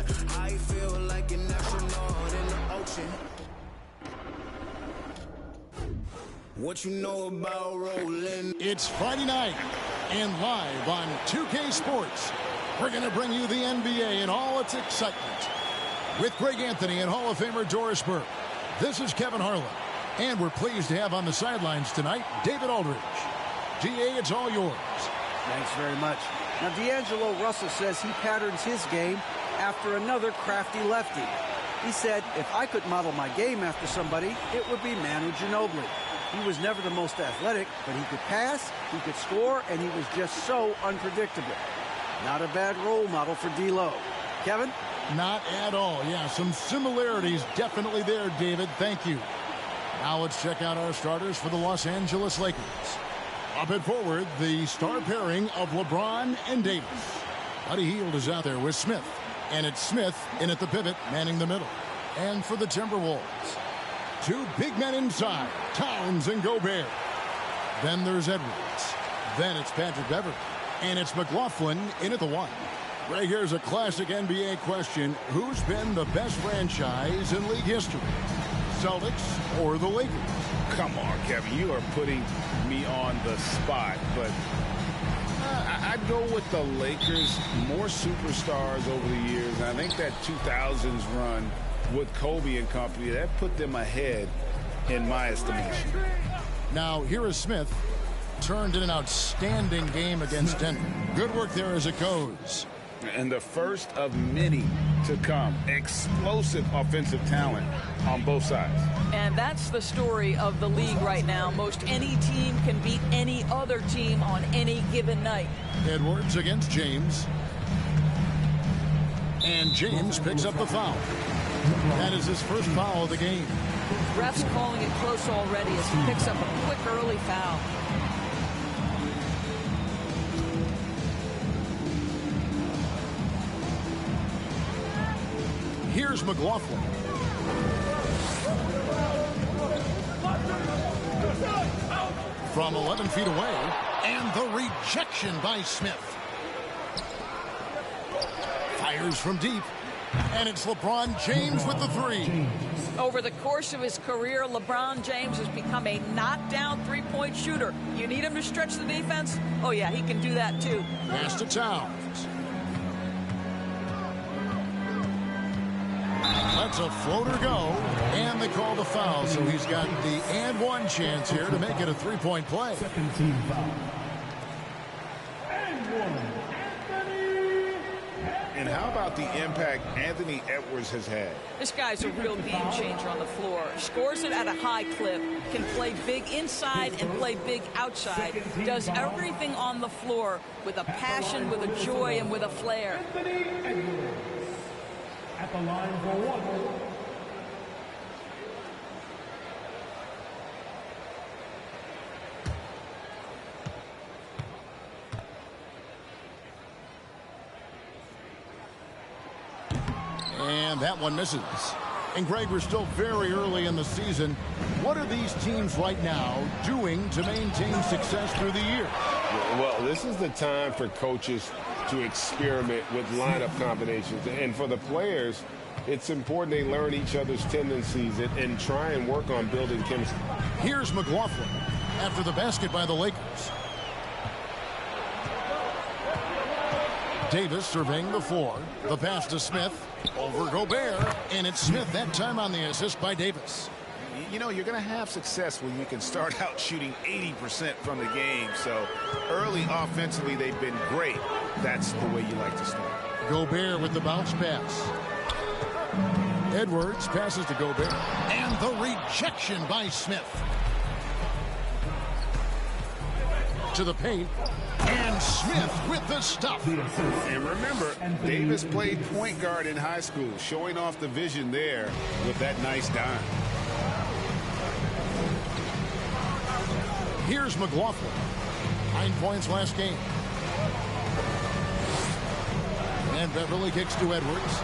Yeah, I feel like an astronaut in the ocean. What you know about rolling? It's Friday night, and live on 2K Sports, we're going to bring you the NBA in all its excitement. With Greg Anthony and Hall of Famer Doris Burke, this is Kevin Harlan, and we're pleased to have on the sidelines tonight David Aldridge. DA, it's all yours. Thanks very much. Now, D'Angelo Russell says he patterns his game after another crafty lefty. He said, if I could model my game after somebody, it would be Manu Ginobili. He was never the most athletic, but he could pass, he could score, and he was just so unpredictable. Not a bad role model for D'Lo. Kevin? Not at all. Yeah, some similarities definitely there, David. Thank you. Now let's check out our starters for the Los Angeles Lakers. Up and forward, the star pairing of LeBron and Davis. Buddy Hield is out there with Smith. And it's Smith in at the pivot, manning the middle. And for the Timberwolves, two big men inside, Towns and Gobert. Then there's Edwards. Then it's Patrick Beverley. And it's McLaughlin in at the one. Right here's a classic NBA question. Who's been the best franchise in league history? Celtics or the Lakers? Come on, Kevin. You are putting me on the spot. But I'd go with the Lakers. More superstars over the years. And I think that 2000s run with Kobe and company, that put them ahead in my estimation. Now, here is Smith. Turned in an outstanding game against Denver. Good work there as it goes. And the first of many to come. Explosive offensive talent on both sides. And that's the story of the league right now. Most any team can beat any other team on any given night. Edwards against James. And James picks up the foul. That is his first foul of the game. Refs calling it close already as he picks up a quick early foul. Here's McLaughlin. From 11 feet away, and the rejection by Smith. Fires from deep, and it's LeBron James with the three. Over the course of his career, LeBron James has become a knockdown three-point shooter. You need him to stretch the defense? Oh, yeah, he can do that, too. Pass to Towns. Lets a floater go, and they call the foul, so he's got the and one chance here to make it a three-point play. Second team foul. And one. And how about the impact Anthony Edwards has had? This guy's a real game changer on the floor. Scores it at a high clip, can play big inside and play big outside. Does everything on the floor with a passion, with a joy, and with a flair. Anthony Edwards at the line for one. And that one misses. And Greg, we're still very early in the season. What are these teams right now doing to maintain success through the year? Well, this is the time for coaches to experiment with lineup combinations. And for the players, it's important they learn each other's tendencies and try and work on building chemistry. Here's McLaughlin after the basket by the Lakers. Davis surveying the floor. The pass to Smith. Over Gobert. And it's Smith that time on the assist by Davis. You know, you're going to have success when you can start out shooting 80% from the game. So early offensively, they've been great. That's the way you like to start. Gobert with the bounce pass. Edwards passes to Gobert. And the rejection by Smith. To the paint. And Smith with the stuff. And remember, Davis played point guard in high school, showing off the vision there with that nice dime. Here's McLaughlin. 9 points last game. And Beverley kicks to Edwards.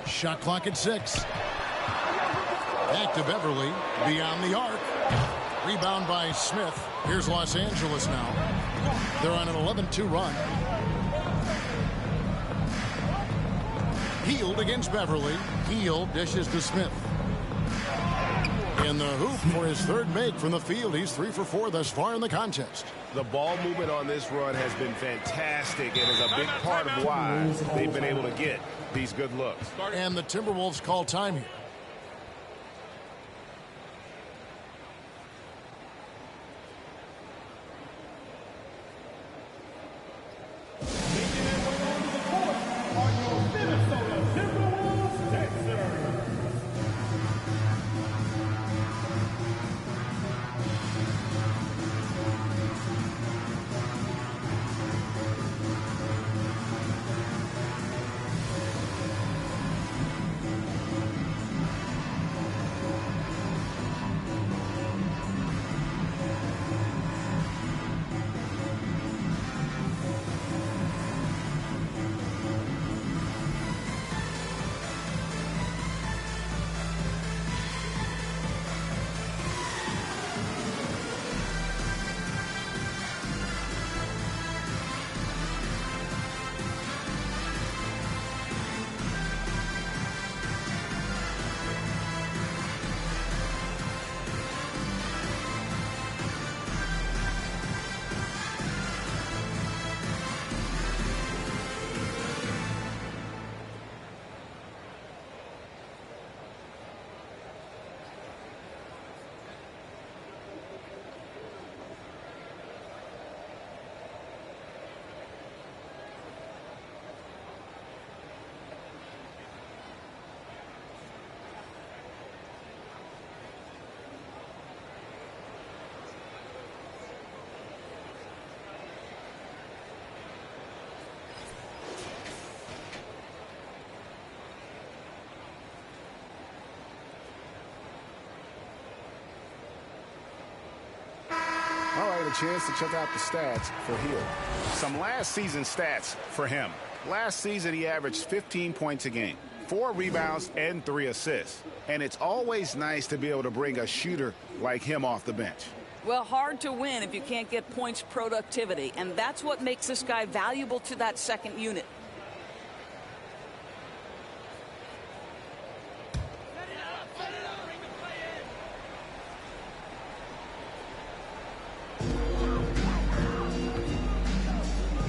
Shot clock at 6. Back to Beverley. Beyond the arc. Rebound by Smith. Here's Los Angeles now. They're on an 11-2 run. Hield against Beverly. Hield dishes to Smith. In the hoop for his third make from the field. He's 3 for 4 thus far in the contest. The ball movement on this run has been fantastic and is a big part of why they've been able to get these good looks. And the Timberwolves call time here. All right, a chance to check out the stats for Hield. Some last season stats for him. Last season, he averaged 15 points a game, 4 rebounds, and 3 assists. And it's always nice to be able to bring a shooter like him off the bench. Well, hard to win if you can't get points productivity, and that's what makes this guy valuable to that second unit.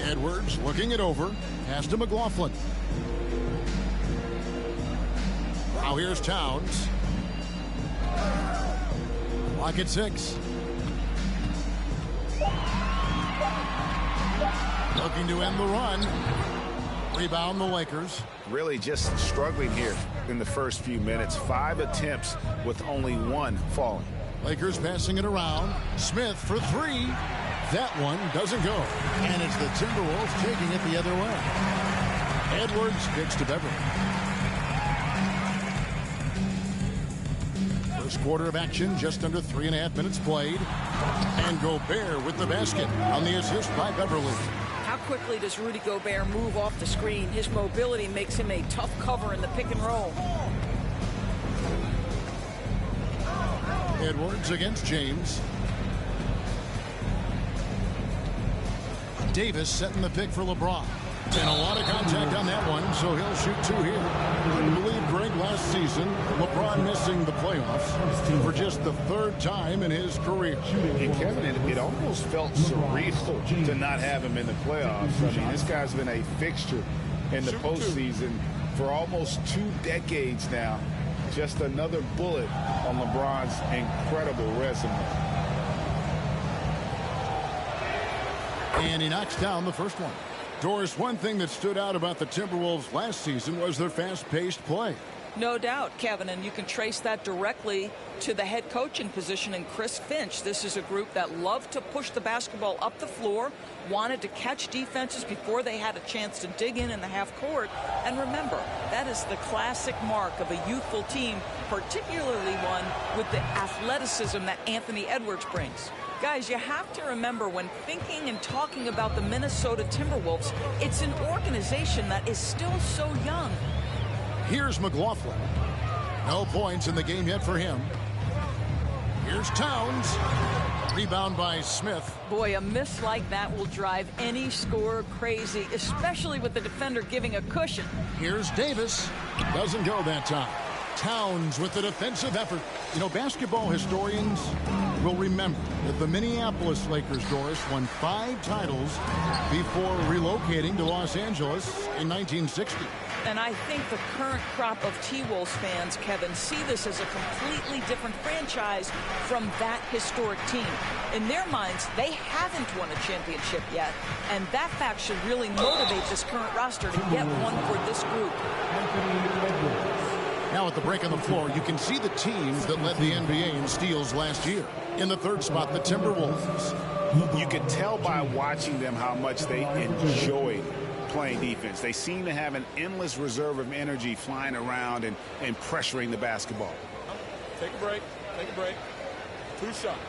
Edwards looking it over. Pass to McLaughlin. Now here's Towns. Clock at 6. Looking to end the run. Rebound the Lakers. Really just struggling here in the first few minutes. 5 attempts with only 1 falling. Lakers passing it around. Smith for 3. That one doesn't go. And it's the Timberwolves taking it the other way. Edwards kicks to Beverly. First quarter of action, just under 3.5 minutes played. And Gobert with the basket on the assist by Beverly. How quickly does Rudy Gobert move off the screen? His mobility makes him a tough cover in the pick and roll. Edwards against James. Davis setting the pick for LeBron. And a lot of contact on that one, so he'll shoot 2 here. Couldn't believe, Greg, last season, LeBron missing the playoffs for just the 3rd time in his career. And Kevin, it almost felt surreal to not have him in the playoffs. I mean, this guy's been a fixture in the postseason for almost 2 decades now. Just another bullet on LeBron's incredible resume. And he knocks down the first one. Doris, one thing that stood out about the Timberwolves last season was their fast-paced play. No doubt, Kevin, and you can trace that directly to the head coaching position in Chris Finch. This is a group that loved to push the basketball up the floor, wanted to catch defenses before they had a chance to dig in the half court. And remember, that is the classic mark of a youthful team, particularly one with the athleticism that Anthony Edwards brings. Guys, you have to remember, when thinking and talking about the Minnesota Timberwolves, it's an organization that is still so young. Here's McLaughlin. No points in the game yet for him. Here's Towns. Rebound by Smith. Boy, a miss like that will drive any scorer crazy, especially with the defender giving a cushion. Here's Davis. Doesn't go that time. Towns with the defensive effort. You know, basketball historians will remember that the Minneapolis Lakers, Doris, won 5 titles before relocating to Los Angeles in 1960. And I think the current crop of T-Wolves fans, Kevin, see this as a completely different franchise from that historic team. In their minds, they haven't won a championship yet, and that fact should really motivate this current roster to get one for this group. Now at the break on the floor, you can see the teams that led the NBA in steals last year. In the third spot, the Timberwolves. You can tell by watching them how much they enjoyed playing defense. They seem to have an endless reserve of energy flying around and pressuring the basketball. Take a break. Take a break. 2 shots.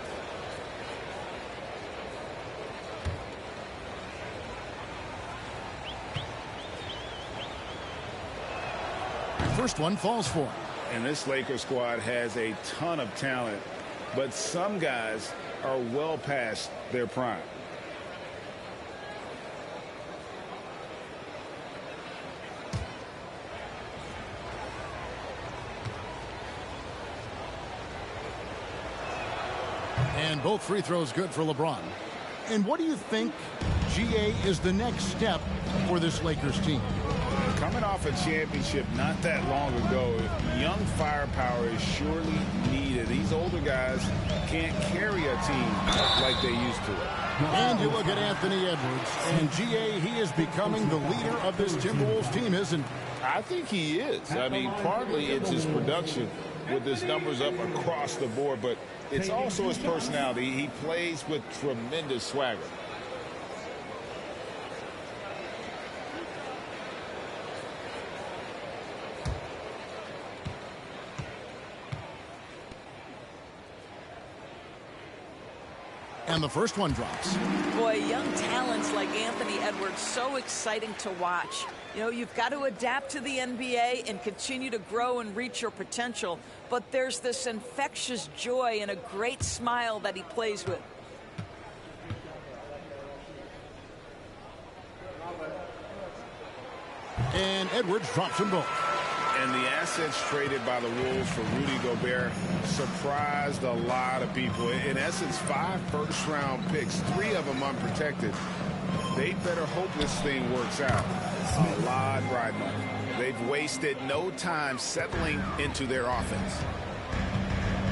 First one falls for him. And this Lakers squad has a ton of talent, but some guys are well past their prime. And both free throws good for LeBron. And what do you think, GA, is the next step for this Lakers team? Coming off a championship not that long ago, young firepower is surely needed. These older guys can't carry a team like they used to. And you look at Anthony Edwards, and GA, he is becoming the leader of this Timberwolves team, isn't he? I think he is. I mean, partly it's his production with his numbers up across the board, but it's also his personality. He plays with tremendous swagger. And the first one drops. Boy, young talents like Anthony Edwards, so exciting to watch. You know, you've got to adapt to the NBA and continue to grow and reach your potential. But there's this infectious joy and a great smile that he plays with. And Edwards drops them both. And the assets traded by the Wolves for Rudy Gobert surprised a lot of people. In essence, 5 first-round picks, 3 of them unprotected. They better hope this thing works out. A lot riding on it. They've wasted no time settling into their offense.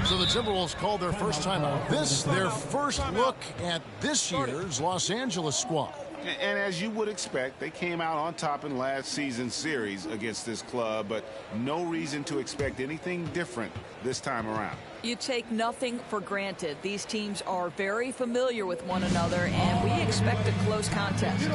So the Timberwolves called their first time out. This, their first look at this year's Los Angeles squad. And as you would expect, they came out on top in last season's series against this club, but no reason to expect anything different this time around. You take nothing for granted. These teams are very familiar with one another, and we expect a close contest.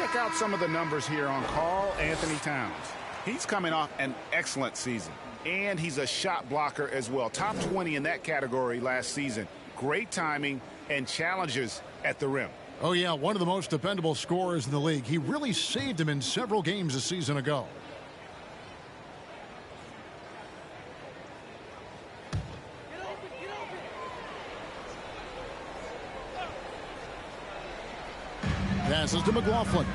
check out some of the numbers here on Karl Anthony Towns. He's coming off an excellent season, and he's a shot blocker as well. Top 20 in that category last season. Great timing and challenges at the rim. Oh, yeah, one of the most dependable scorers in the league. He really saved him in several games a season ago. Passes to McLaughlin.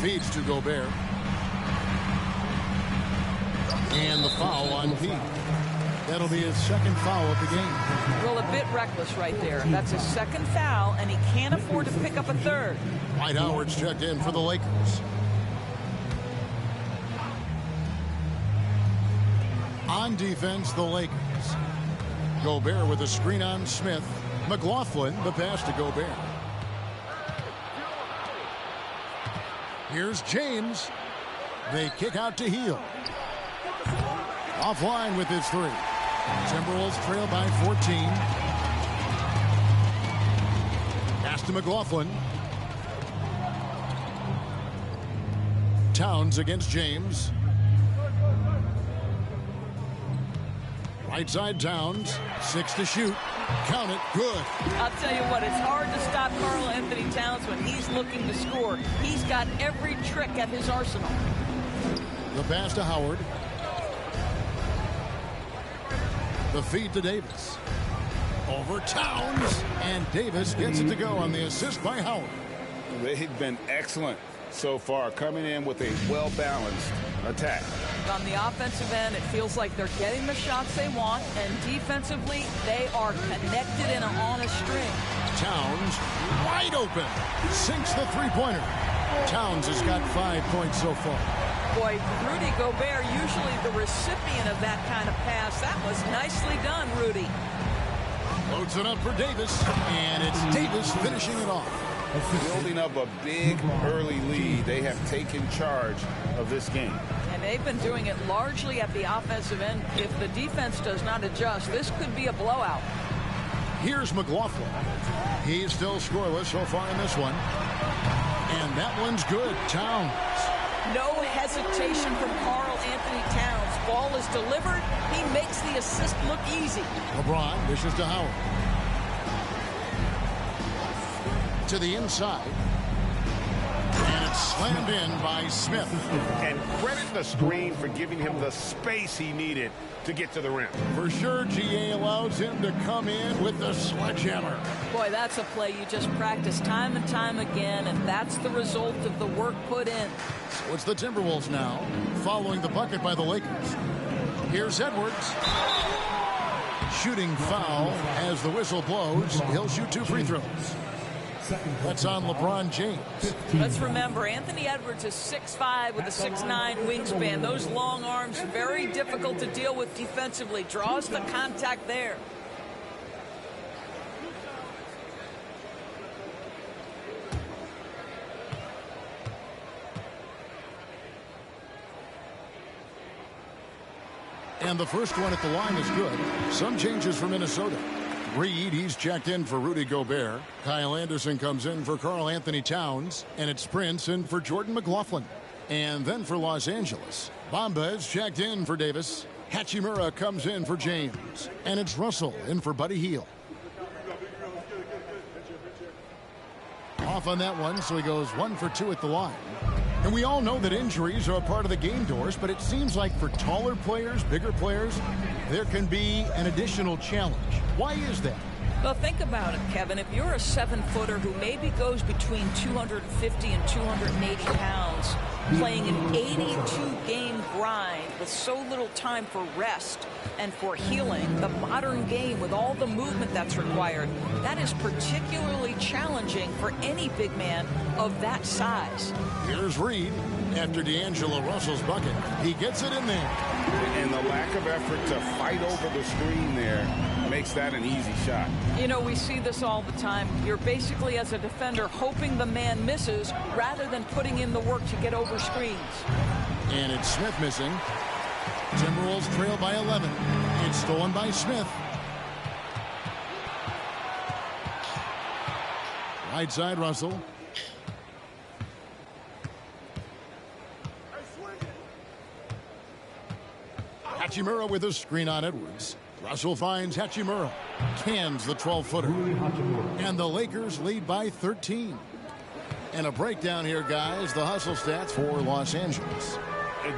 Feeds to Gobert. And the foul on Pete. That'll be his second foul of the game. Well, a bit reckless right there. That's his second foul, and he can't afford to pick up a third. Dwight Howard's checked in for the Lakers. On defense, the Lakers. Gobert with a screen on Smith. McLaughlin, the pass to Gobert. Here's James. They kick out to Hield. Offline with his three. Timberwolves trail by 14. Pass to McLaughlin. Towns against James. Right side Towns. 6 to shoot. Count it. Good. I'll tell you what, it's hard to stop Karl Anthony Towns when he's looking to score. He's got every trick at his arsenal. The pass to Howard. The feed to Davis. Over Towns. And Davis gets it to go on the assist by Howard. They've been excellent so far, coming in with a well-balanced attack. On the offensive end, it feels like they're getting the shots they want, and defensively, they are connected and on a string. Towns wide open. Sinks the three-pointer. Towns has got 5 points so far. Boy, Rudy Gobert, usually the recipient of that kind of pass. That was nicely done, Rudy. Loads it up for Davis, and it's Davis finishing it off. Building up a big early lead. They have taken charge of this game. And they've been doing it largely at the offensive end. If the defense does not adjust, this could be a blowout. Here's McLaughlin. He's still scoreless so far in this one. And that one's good. Towns. No hesitation from Karl Anthony Towns. Ball is delivered. He makes the assist look easy. LeBron dishes to Howard. To the inside. And it's slammed in by Smith. And credit the screen for giving him the space he needed to get to the rim. For sure, GA allows him to come in with the sledgehammer. Boy, that's a play you just practice time and time again, and that's the result of the work put in. So it's the Timberwolves now, following the bucket by the Lakers. Here's Edwards. Shooting foul as the whistle blows. He'll shoot 2 free throws. That's on LeBron James. Let's remember, Anthony Edwards is 6'5" with a 6'9" wingspan. Those long arms, very difficult to deal with defensively. Draws the contact there. And the first one at the line is good. Some changes for Minnesota. Reed, he's checked in for Rudy Gobert. Kyle Anderson comes in for Karl Anthony Towns. And it's Prince in for Jordan McLaughlin. And then for Los Angeles, Bamba is checked in for Davis. Hachimura comes in for James. And it's Russell in for Buddy Hield. Off on that one, so he goes 1 for 2 at the line. And we all know that injuries are a part of the game, Doris, but it seems like for taller players, bigger players, there can be an additional challenge. Why is that? Well, think about it, Kevin. If you're a 7-footer who maybe goes between 250 and 280 pounds, playing an 82-game grind with so little time for rest and for healing, the modern game with all the movement that's required, that is particularly challenging for any big man of that size. Here's Reed after D'Angelo Russell's bucket. He gets it in there. And the lack of effort to fight over the screen there makes that an easy shot. You know, we see this all the time. You're basically, as a defender, hoping the man misses rather than putting in the work to get over screens. And it's Smith missing. Timberwolves trail by 11. It's stolen by Smith. Right side, Russell. Hachimura with a screen on Edwards. Russell finds Hachimura. Cans the 12-footer. And the Lakers lead by 13. And a breakdown here, guys. The hustle stats for Los Angeles.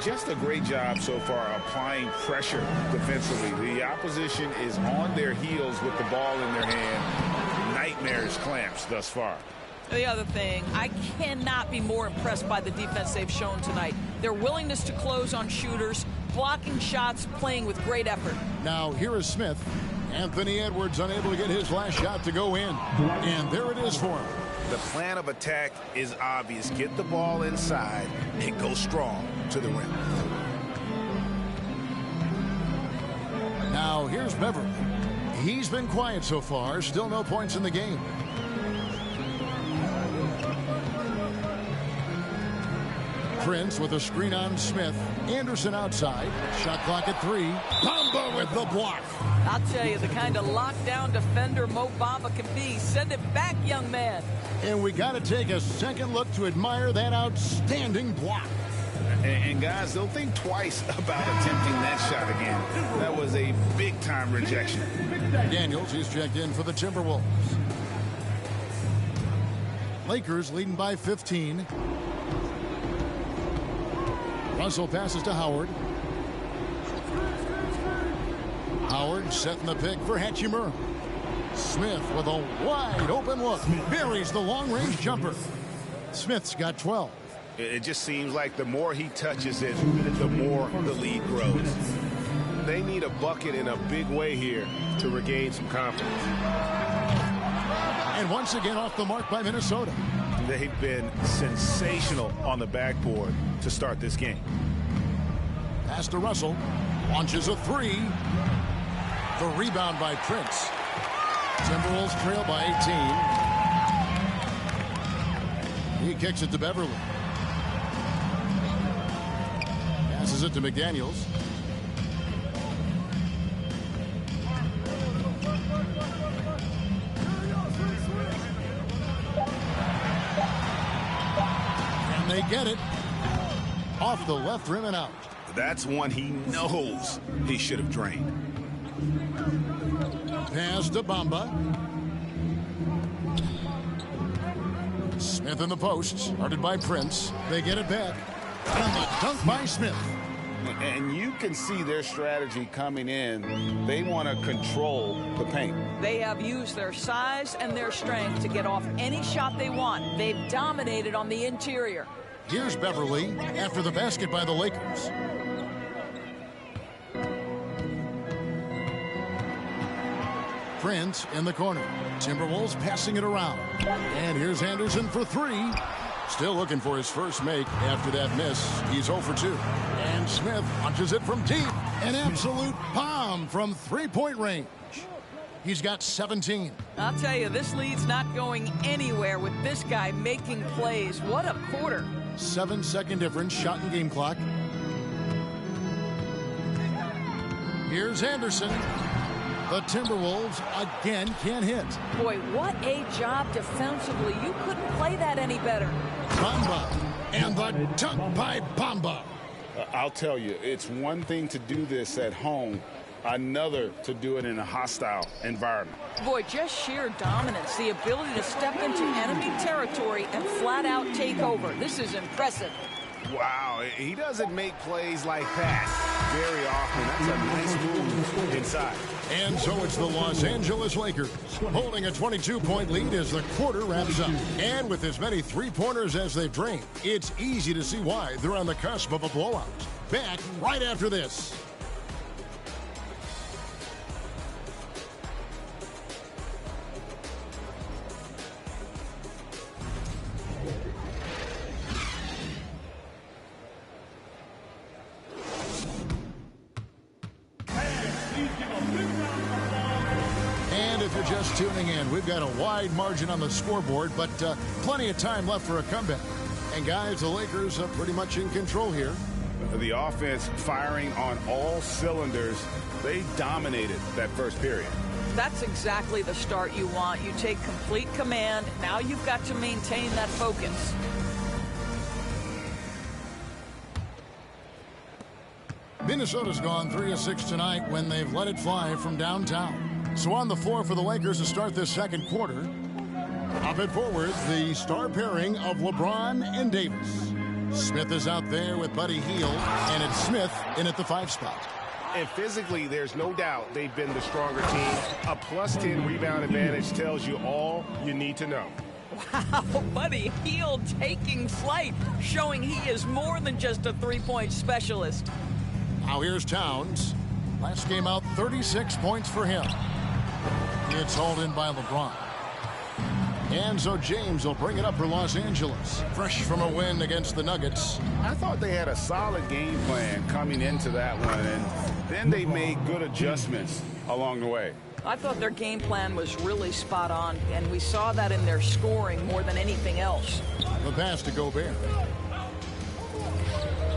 Just a great job so far applying pressure defensively. The opposition is on their heels with the ball in their hand. Nightmares clamps thus far. The other thing, I cannot be more impressed by the defense they've shown tonight. Their willingness to close on shooters, blocking shots, playing with great effort. Now here is Smith. Anthony Edwards unable to get his last shot to go in. And there it is for him. The plan of attack is obvious. Get the ball inside and go strong to the rim. Now here's Beverly. He's been quiet so far. Still no points in the game. Prince with a screen on Smith. Anderson outside. Shot clock at 3. Bamba with the block. I'll tell you, the kind of lockdown defender Mo Bamba can be. Send it back, young man. And we got to take a second look to admire that outstanding block. And guys, they'll think twice about attempting that shot again. That was a big-time rejection. Daniels, he's checked in for the Timberwolves. Lakers leading by 15. Russell passes to Howard. Howard setting the pick for Hachimura. Smith with a wide open look. Buries the long-range jumper. Smith's got 12. It just seems like the more he touches it, the more the lead grows. They need a bucket in a big way here to regain some confidence. And once again off the mark by Minnesota. They've been sensational on the backboard to start this game. Pass to Russell. Launches a 3. The rebound by Prince. Timberwolves trail by 18. He kicks it to Beverly. Passes it to McDaniels. And they get it. Off the left rim and out. That's one he knows he should have drained. Pass to Bamba. Smith in the post, guarded by Prince. They get it back. And the dunk by Smith. And you can see their strategy coming in. They want to control the paint. They have used their size and their strength to get off any shot they want. They've dominated on the interior. Here's Beverly after the basket by the Lakers. Prince in the corner. Timberwolves passing it around. And here's Anderson for 3. Still looking for his first make after that miss. He's 0 for 2. And Smith launches it from deep. An absolute bomb from three-point range. He's got 17. I'll tell you, this lead's not going anywhere with this guy making plays. What a quarter. 7-second difference, shot and game clock. Here's Anderson. The Timberwolves again can't hit. Boy, what a job defensively. You couldn't play that any better. Bamba and the dunk by Bamba. I'll tell you, it's one thing to do this at home, another to do it in a hostile environment. Boy, just sheer dominance, the ability to step into enemy territory and flat out take over. This is impressive. Wow, he doesn't make plays like that very often. That's a nice move inside. And so it's the Los Angeles Lakers holding a 22-point lead as the quarter wraps up. And with as many three-pointers as they've drained, it's easy to see why they're on the cusp of a blowout. Back right after this. Just tuning in, we've got a wide margin on the scoreboard, but plenty of time left for a comeback. And guys, the Lakers are pretty much in control here. The offense firing on all cylinders. They dominated that first period. That's exactly the start you want. You take complete command. Now you've got to maintain that focus. Minnesota's gone 3 of 6 tonight when they've let it fly from downtown. So on the floor for the Lakers to start this second quarter. Up at forward, the star pairing of LeBron and Davis. Smith is out there with Buddy Hield, and it's Smith in at the 5 spot. And physically, there's no doubt they've been the stronger team. A +10 rebound advantage tells you all you need to know. Wow, Buddy Hield taking flight, showing he is more than just a three-point specialist. Now here's Towns. Last game out, 36 points for him. It's hauled in by LeBron. And so James will bring it up for Los Angeles. Fresh from a win against the Nuggets. I thought they had a solid game plan coming into that one, and then they made good adjustments along the way. I thought their game plan was really spot on, and we saw that in their scoring more than anything else. The pass to Gobert.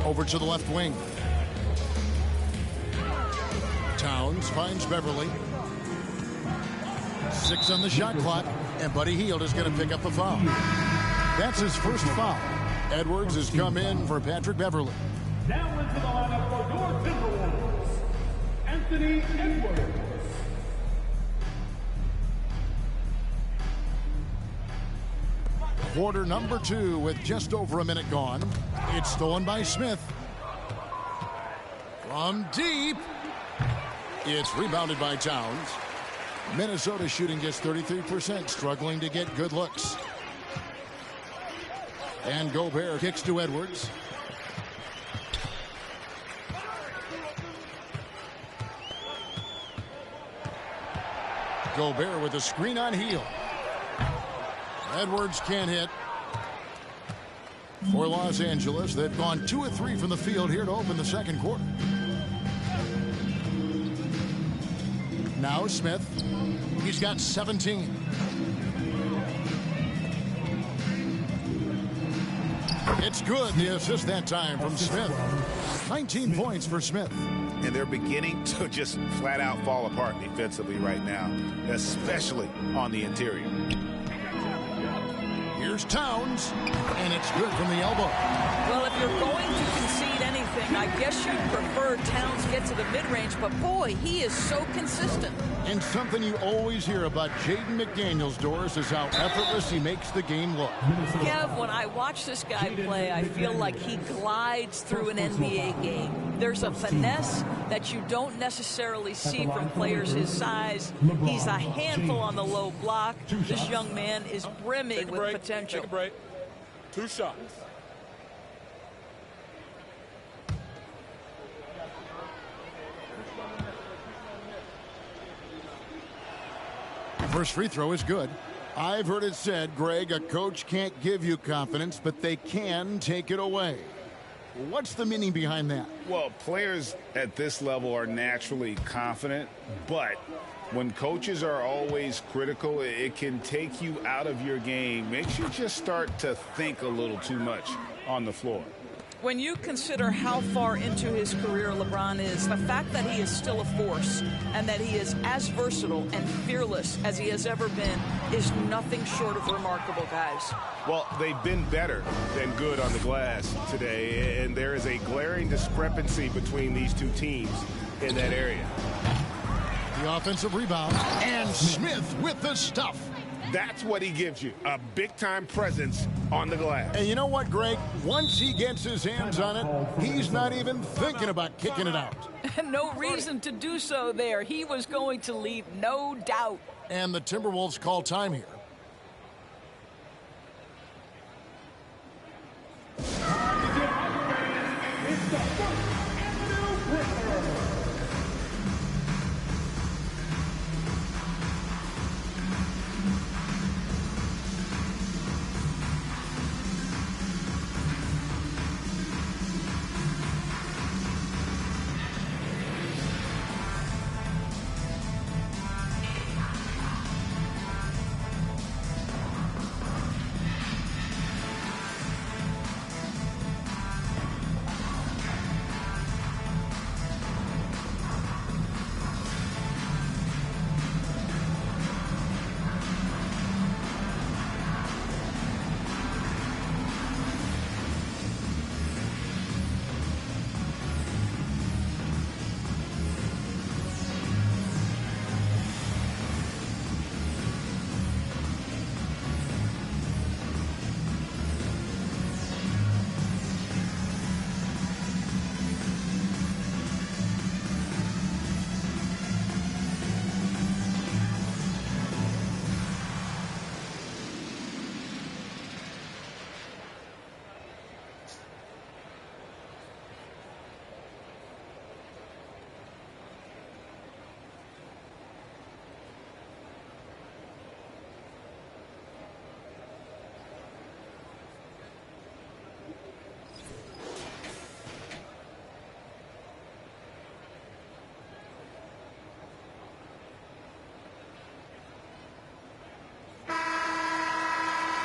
Over to the left wing. Towns finds Beverly. 6 on the shot clock, and Buddy Hield is going to pick up the foul. That's his first foul. Edwards has come in for Patrick Beverly. Now into the lineup for your Timberwolves, Anthony Edwards. Quarter number 2 with just over a minute gone. It's stolen by Smith. From deep. It's rebounded by Towns. Minnesota shooting just 33%, struggling to get good looks. And Gobert kicks to Edwards. Gobert with a screen on Hield. Edwards can't hit. For Los Angeles, they've gone 2 of 3 from the field here to open the second quarter. Now Smith. He's got 17. It's good. The assist that time from Smith. 19 points for Smith. And they're beginning to just flat out fall apart defensively right now, especially on the interior. Here's Towns, and it's good from the elbow. Well, if you're going to concede anything, I guess you'd prefer Towns get to the mid-range, but boy, he is so consistent. And something you always hear about Jaden McDaniels, Doris, is how effortless he makes the game look. Kev, when I watch this guy play, I feel like he glides through an NBA game. There's a finesse that you don't necessarily see from players his size. He's a handful on the low block. This young man is brimming with potential. Take a break. 2 shots. First free throw is good. I've heard it said, Greg, a coach can't give you confidence, but they can take it away. What's the meaning behind that? Well, players at this level are naturally confident, but when coaches are always critical, it can take you out of your game. Makes you just start to think a little too much on the floor. When you consider how far into his career LeBron is, the fact that he is still a force and that he is as versatile and fearless as he has ever been is nothing short of remarkable, guys. Well, they've been better than good on the glass today, and there is a glaring discrepancy between these two teams in that area. The offensive rebound, and Smith with the stuff. That's what he gives you, a big-time presence on the glass. And you know what, Greg? Once he gets his hands on it, he's not even thinking about kicking it out. No reason to do so there. He was going to leave, no doubt. And the Timberwolves call time here. It's the first Andrew Whitmer.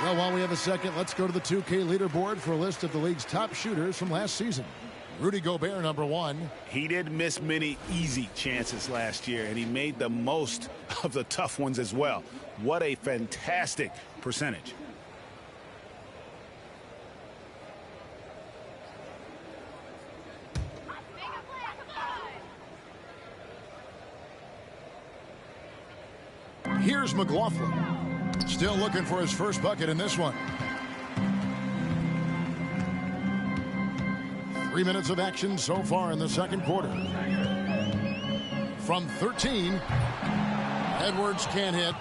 Well, while we have a second, let's go to the 2K leaderboard for a list of the league's top shooters from last season. Rudy Gobert, number 1. He didn't miss many easy chances last year, and he made the most of the tough ones as well. What a fantastic percentage. Here's McLaughlin. Still looking for his first bucket in this one. 3 minutes of action so far in the second quarter. From 13, Edwards can't hit.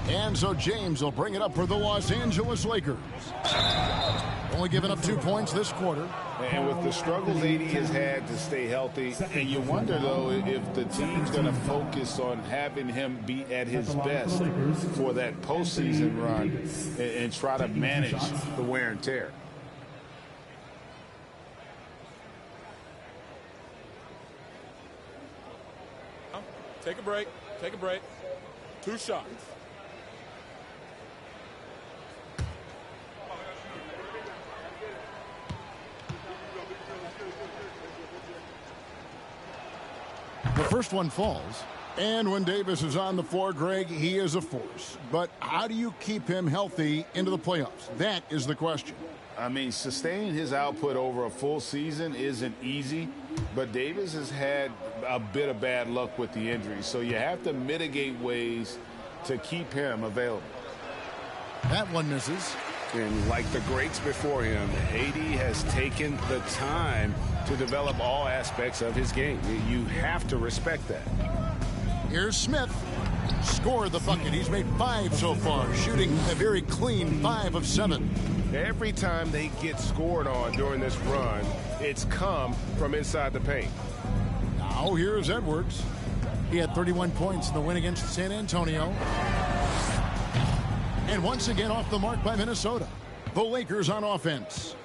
And so James will bring it up for the Los Angeles Lakers. Only giving up 2 points this quarter. And with the struggles AD has had to stay healthy, and you wonder, though, if the team's going to focus on having him be at his best for that postseason run and try to manage the wear and tear. Take a break. Take a break. 2 shots. The first one falls. And when Davis is on the floor, Greg, he is a force. But how do you keep him healthy into the playoffs? That is the question. I mean, sustaining his output over a full season isn't easy, but Davis has had a bit of bad luck with the injury, so you have to mitigate ways to keep him available. That one misses. And like the greats before him, AD has taken the time to develop all aspects of his game. You have to respect that. Here's Smith. Scored the bucket. He's made 5 so far, shooting a very clean 5 of 7. Every time they get scored on during this run, it's come from inside the paint. Now here's Edwards. He had 31 points in the win against San Antonio. And once again off the mark by Minnesota. The Lakers on offense.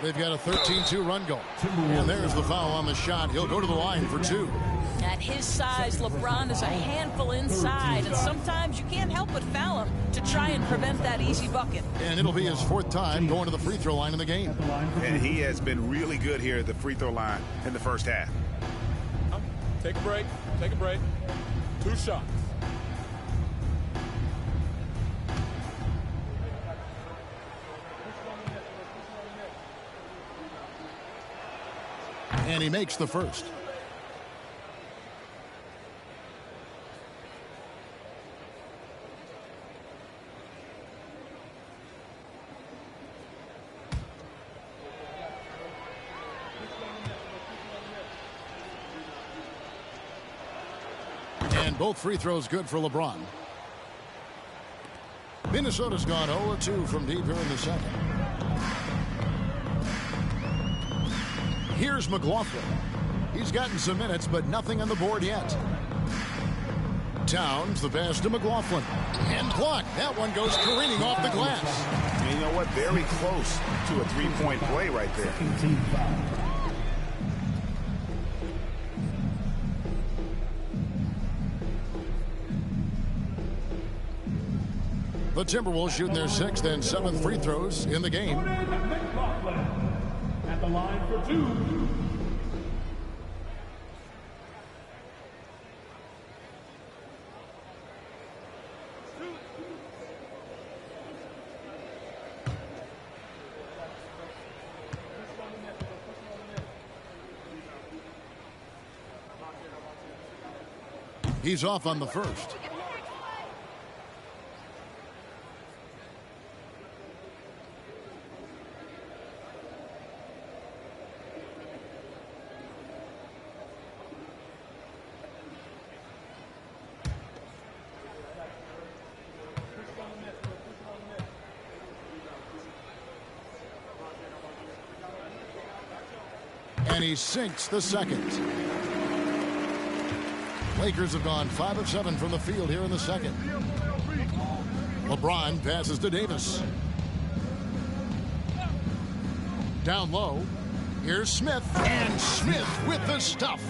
They've got a 13-2 run goal. And there's the foul on the shot. He'll go to the line for 2. At his size, LeBron is a handful inside, and sometimes you can't help but foul him to try and prevent that easy bucket. And it'll be his 4th time going to the free throw line in the game. And he has been really good here at the free throw line in the first half. Take a break. Take a break. 2 shots. And he makes the first. And both free throws good for LeBron. Minnesota's gone 0-2 from deep here in the second. Here's McLaughlin. He's gotten some minutes, but nothing on the board yet. Towns, the pass to McLaughlin. And blocked. That one goes careening off the glass. And you know what? Very close to a three-point play right there. The Timberwolves shooting their 6th and 7th free throws in the game. At the line for 2. He's off on the first. And he sinks the second. Lakers have gone 5 of 7 from the field here in the second. LeBron passes to Davis. Down low. Here's Smith. And Smith with the stuff.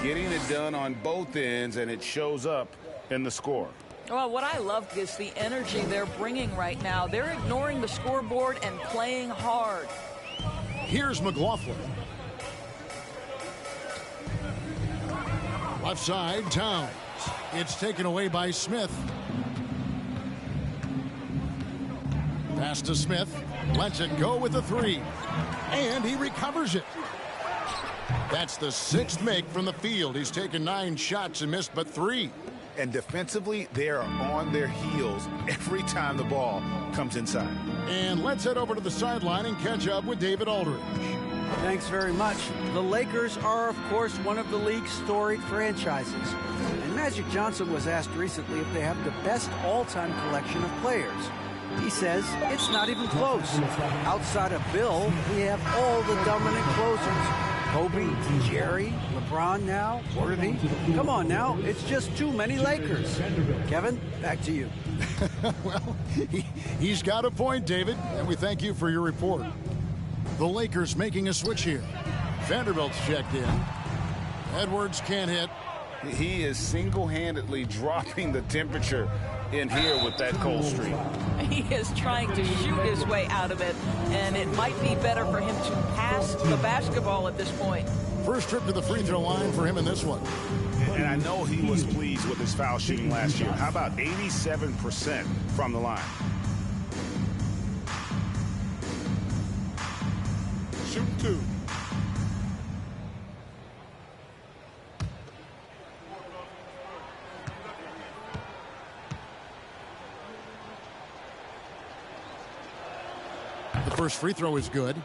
Getting it done on both ends, and it shows up in the score. Well, what I love is the energy they're bringing right now. They're ignoring the scoreboard and playing hard. Here's McLaughlin. Left side, Towns. It's taken away by Smith. Pass to Smith. Lets it go with the three. And he recovers it. That's the 6th make from the field. He's taken 9 shots and missed but 3. And defensively, they are on their heels every time the ball comes inside. And let's head over to the sideline and catch up with David Aldridge. Thanks very much. The Lakers are, of course, one of the league's storied franchises. And Magic Johnson was asked recently if they have the best all-time collection of players. He says it's not even close. Outside of Bill, we have all the dominant closers. Kobe, Jerry, LeBron now, Worthy. Come on now, it's just too many Lakers. Kevin, back to you. Well, he's got a point, David, and we thank you for your report. The Lakers making a switch here. Vanderbilt's checked in. Edwards can't hit. He is single-handedly dropping the temperature in here with that cold streak. He is trying to shoot his way out of it, and it might be better for him to pass the basketball at this point. First trip to the free throw line for him in this one. And I know he was pleased with his foul shooting last year. How about 87% from the line? Shoot 2. The first free throw is good.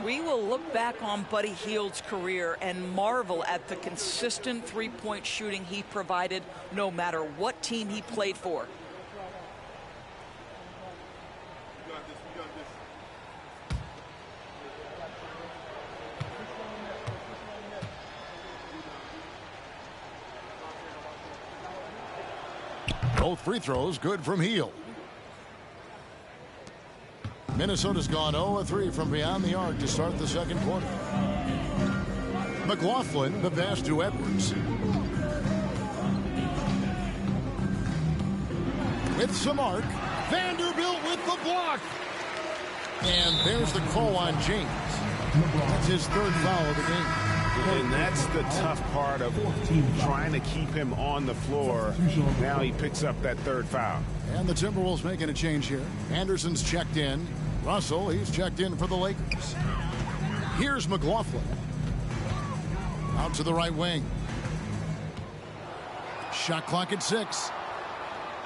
We will look back on Buddy Hield's career and marvel at the consistent three-point shooting he provided no matter what team he played for. Both free throws good from Hield. Minnesota's gone 0-3 from beyond the arc to start the second quarter. McLaughlin, the pass to Edwards. With some arc. Vanderbilt with the block. And there's the call on James. That's his 3rd foul of the game. And that's the tough part of trying to keep him on the floor. Now he picks up that 3rd foul. And the Timberwolves making a change here. Anderson's checked in. Russell, he's checked in for the Lakers. Here's McLaughlin. Out to the right wing. Shot clock at 6.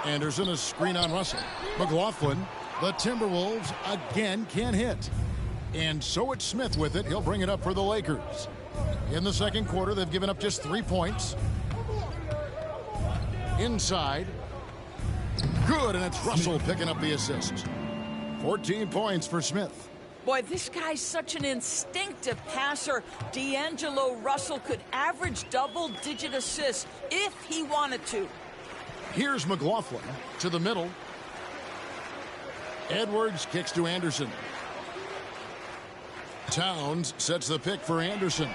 Anderson, a screen on Russell. McLaughlin, the Timberwolves again can't hit. And so it's Smith with it. He'll bring it up for the Lakers. In the second quarter, they've given up just 3 points. Inside. Good, and it's Russell picking up the assist. 14 points for Smith. Boy, this guy's such an instinctive passer. D'Angelo Russell could average double-digit assists if he wanted to. Here's McLaughlin to the middle. Edwards kicks to Anderson. Towns sets the pick for Anderson.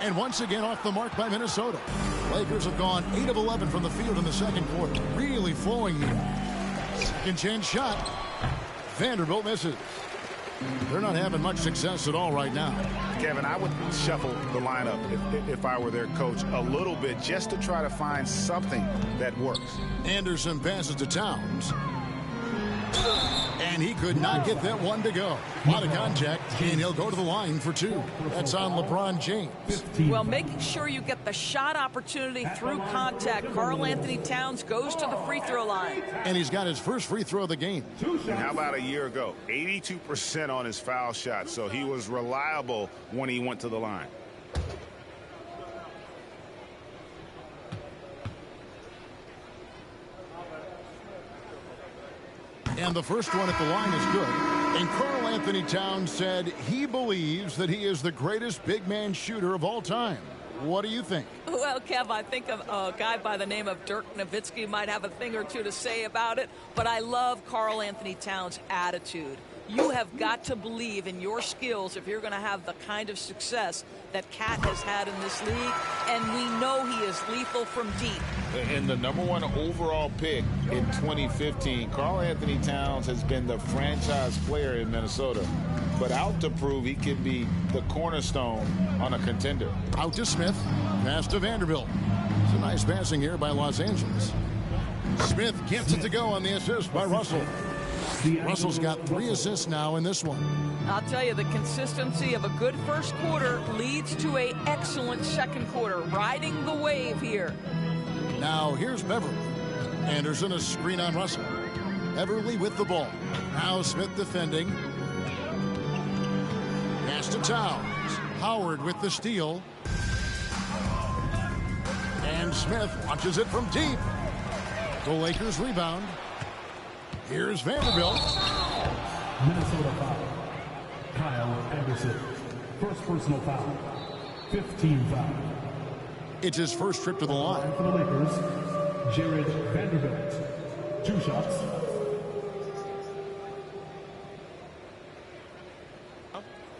And once again off the mark by Minnesota. Lakers have gone 8 of 11 from the field in the second quarter. Really flowing here. Second chance shot. Vanderbilt misses. They're not having much success at all right now. Kevin, I would shuffle the lineup if I were their coach a little bit just to try to find something that works. Anderson passes to Towns. And he could not get that one to go. A lot of contact, and he'll go to the line for 2. That's on LeBron James. Well, making sure you get the shot opportunity through contact. Karl-Anthony Towns goes to the free throw line. And he's got his first free throw of the game. And how about a year ago? 82% on his foul shot, so he was reliable when he went to the line. And the first one at the line is good. And Karl-Anthony Towns said he believes that he is the greatest big man shooter of all time. What do you think? Well, Kev, I think a guy by the name of Dirk Nowitzki might have a thing or two to say about it, but I love Karl-Anthony Towns' attitude. You have got to believe in your skills if you're going to have the kind of success that Cat has had in this league, and we know he is lethal from deep. And the #1 overall pick in 2015, Karl Anthony Towns has been the franchise player in Minnesota, but out to prove he can be the cornerstone on a contender. Out to Smith, pass to Vanderbilt. It's a nice passing here by Los Angeles. Smith gets it to go on the assist by Russell. Russell's got 3 assists now in this one. I'll tell you, the consistency of a good first quarter leads to an excellent second quarter, riding the wave here. Now here's Beverly. Anderson a screen on Russell. Beverly with the ball. Now Smith defending. Pass to Towns. Howard with the steal. And Smith launches it from deep. The Lakers rebound. Here's Vanderbilt. Minnesota foul. Kyle Anderson. First personal foul. 15 foul. It's his first trip to the line. For the Lakers, Jared Vanderbilt. 2 shots.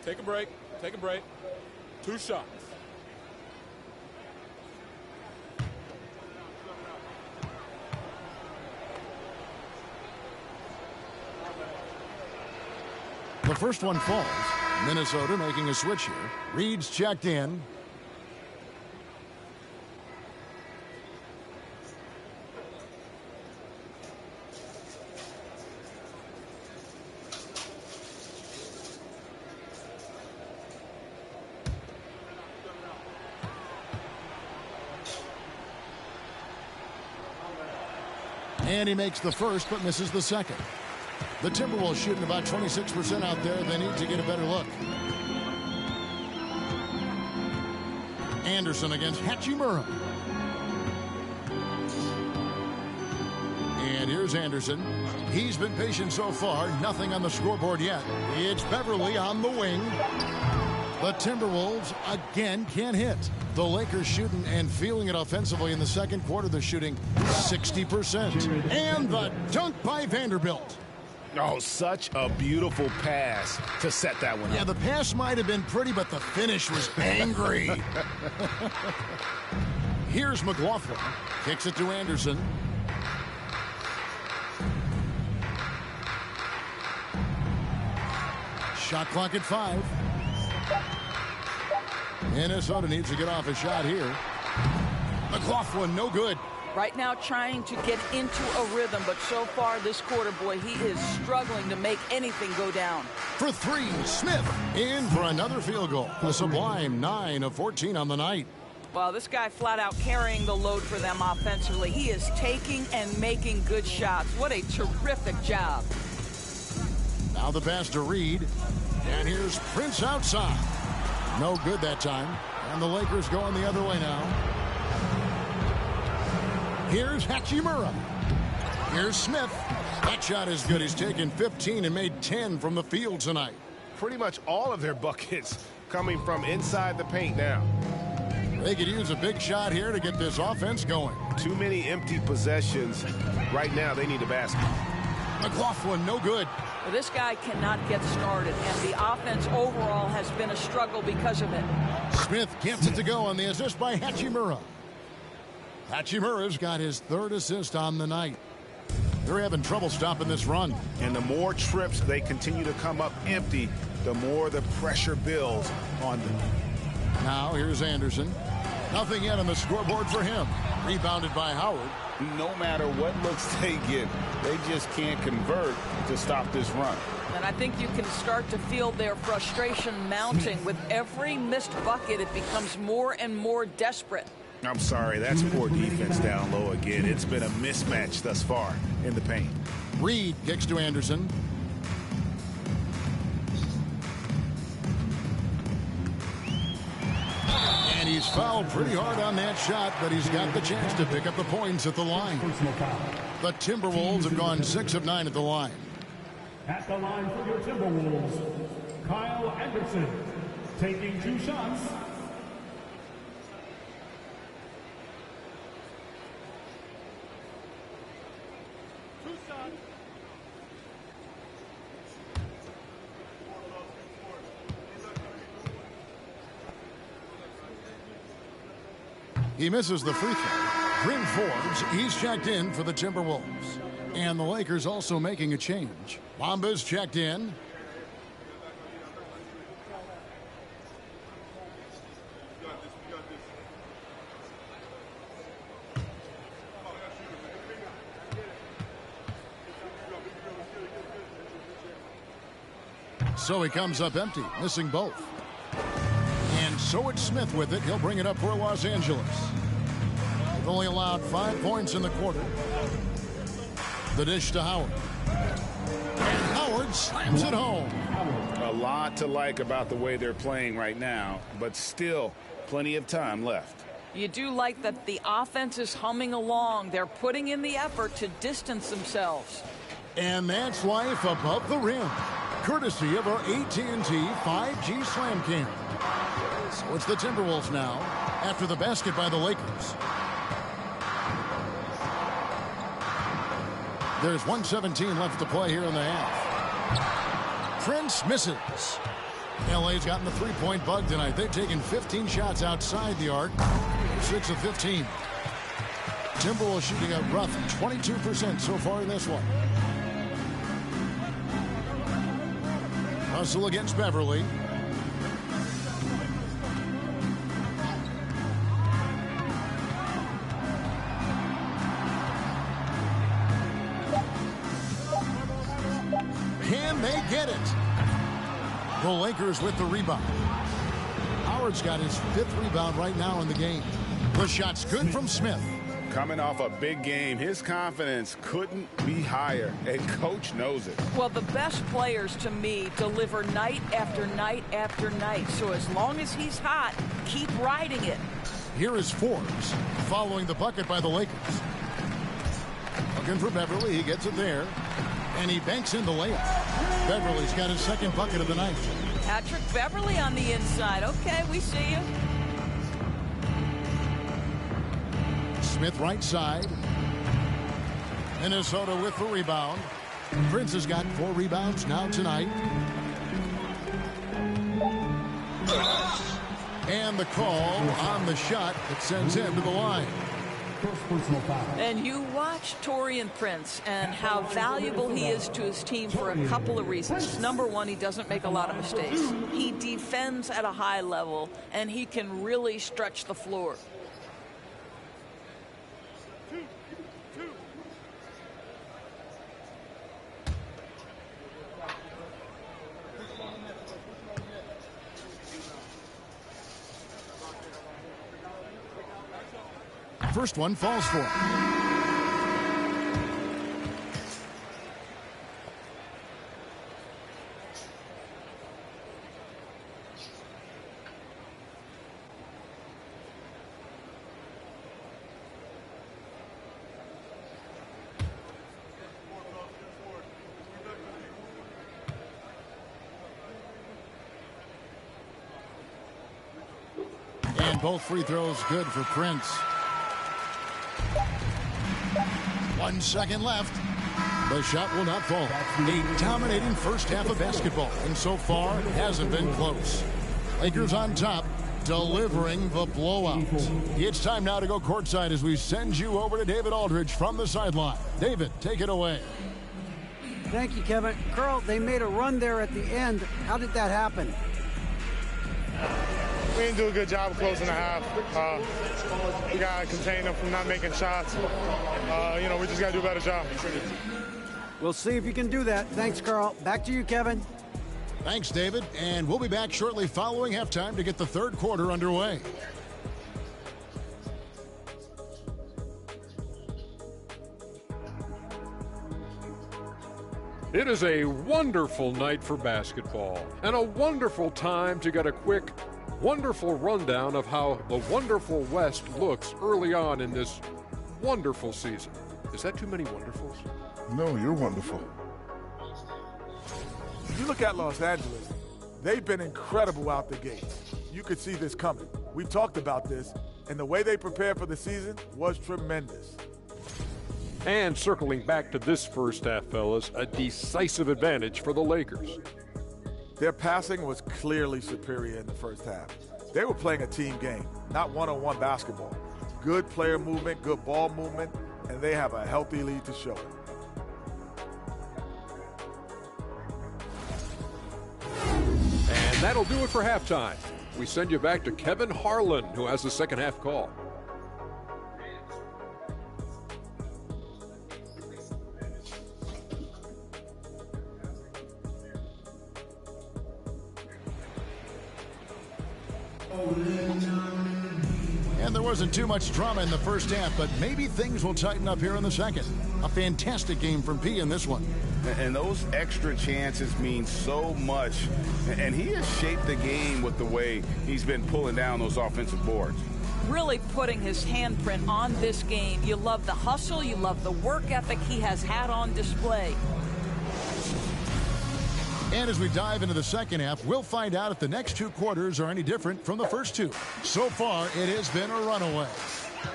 Take a break. Take a break. 2 shots. The first one falls. Minnesota making a switch here. Reed's checked in. And he makes the first but misses the second. The Timberwolves shooting about 26% out there. They need to get a better look. Anderson against Hachimura. And here's Anderson. He's been patient so far. Nothing on the scoreboard yet. It's Beverly on the wing. The Timberwolves again can't hit. The Lakers shooting and feeling it offensively in the second quarter. They're shooting 60%. And the dunk by Vanderbilt. Oh, such a beautiful pass to set that one up. Yeah, the pass might have been pretty, but the finish was angry. Here's McLaughlin. Kicks it to Anderson. Shot clock at 5. Minnesota needs to get off a shot here. McLaughlin, no good. Right now trying to get into a rhythm, but so far this quarter, boy, he is struggling to make anything go down. For 3, Smith in for another field goal. A sublime 9 of 14 on the night. Well, this guy flat out carrying the load for them offensively. He is taking and making good shots. What a terrific job. Now the pass to Reed. And here's Prince outside. No good that time. And the Lakers going the other way now. Here's Hachimura. Here's Smith. That shot is good. He's taken 15 and made 10 from the field tonight. Pretty much all of their buckets coming from inside the paint now. They could use a big shot here to get this offense going. Too many empty possessions. Right now, they need a basket. McLaughlin, no good. Well, this guy cannot get started, and the offense overall has been a struggle because of it. Smith gets it to go on the assist by Hachimura. Hachimura's got his 3rd assist on the night. They're having trouble stopping this run. And the more trips they continue to come up empty, the more the pressure builds on them. Now here's Anderson. Nothing yet on the scoreboard for him. Rebounded by Howard. No matter what looks they get, they just can't convert to stop this run. And I think you can start to feel their frustration mounting. With every missed bucket, it becomes more and more desperate. I'm sorry, that's poor defense down low again. It's been a mismatch thus far in the paint. Reed kicks to Anderson. And he's fouled pretty hard on that shot, but he's got the chance to pick up the points at the line. The Timberwolves have gone 6 of 9 at the line. At the line for your Timberwolves, Kyle Anderson, taking 2 shots. He misses the free throw. Bryn Forbes, he's checked in for the Timberwolves. And the Lakers also making a change. Bamba's checked in. So he comes up empty, missing both. And so it's Smith with it. He'll bring it up for Los Angeles. They've only allowed 5 points in the quarter. The dish to Howard. And Howard slams it home. A lot to like about the way they're playing right now, but still plenty of time left. You do like that the offense is humming along. They're putting in the effort to distance themselves. And that's life above the rim, courtesy of our AT&T 5G Slam Cam. So it's the Timberwolves now after the basket by the Lakers. There's 1:17 left to play here in the half. Prince misses. LA's gotten the three-point bug tonight. They've taken 15 shots outside the arc, 6 of 15. Timberwolves shooting a rough 22% so far in this one. Russell against Beverly. Can they get it? The Lakers with the rebound. Howard's got his 5th rebound right now in the game. The shot's good from Smith. Coming off a big game, his confidence couldn't be higher, and coach knows it. Well, the best players to me deliver night after night after night. So as long as he's hot, keep riding it. Here is Forbes following the bucket by the Lakers. Looking for Beverly. He gets it there. And he banks in the layup. Beverly's got his 2nd bucket of the night. Patrick Beverly on the inside. Okay, we see you. Smith right side. Minnesota with the rebound. Prince has got 4 rebounds now tonight. And the call on the shot that sends him to the line. And you watch Taurean Prince and how valuable he is to his team for a couple of reasons. Number one, he doesn't make a lot of mistakes. He defends at a high level, and he can really stretch the floor. First one falls for him. And both free throws good for Prince. 1 second left. The shot will not fall. A dominating first half of basketball, and so far it hasn't been close. Lakers on top, delivering the blowout. It's time now to go courtside as we send you over to David Aldridge from the sideline. David, take it away. Thank you, Kevin. Carl, they made a run there at the end. How did that happen? We didn't do a good job of closing the half. We got to contain them from not making shots. We just got to do a better job. We'll see if you can do that. Thanks, Carl. Back to you, Kevin. Thanks, David. And we'll be back shortly following halftime to get the 3rd quarter underway. It is a wonderful night for basketball and a wonderful time to get a quick, wonderful rundown of how the wonderful West looks early on in this wonderful season. Is that too many wonderfuls? No, you're wonderful. If you look at Los Angeles, they've been incredible out the gate. You could see this coming. We've talked about this, and the way they prepared for the season was tremendous. And circling back to this first half, fellas, a decisive advantage for the Lakers. Their passing was clearly superior in the first half. They were playing a team game, not one-on-one basketball. good player movement, good ball movement, and they have a healthy lead to show it. And that'll do it for halftime. We send you back to Kevin Harlan, who has the second half call. And there wasn't too much drama in the first half, but maybe things will tighten up here in the second. A fantastic game from P in this one. And those extra chances mean so much. And he has shaped the game with the way he's been pulling down those offensive boards. Really putting his handprint on this game. You love the hustle. You love the work ethic he has had on display. And as we dive into the second half, we'll find out if the next two quarters are any different from the first two. So far, it has been a runaway.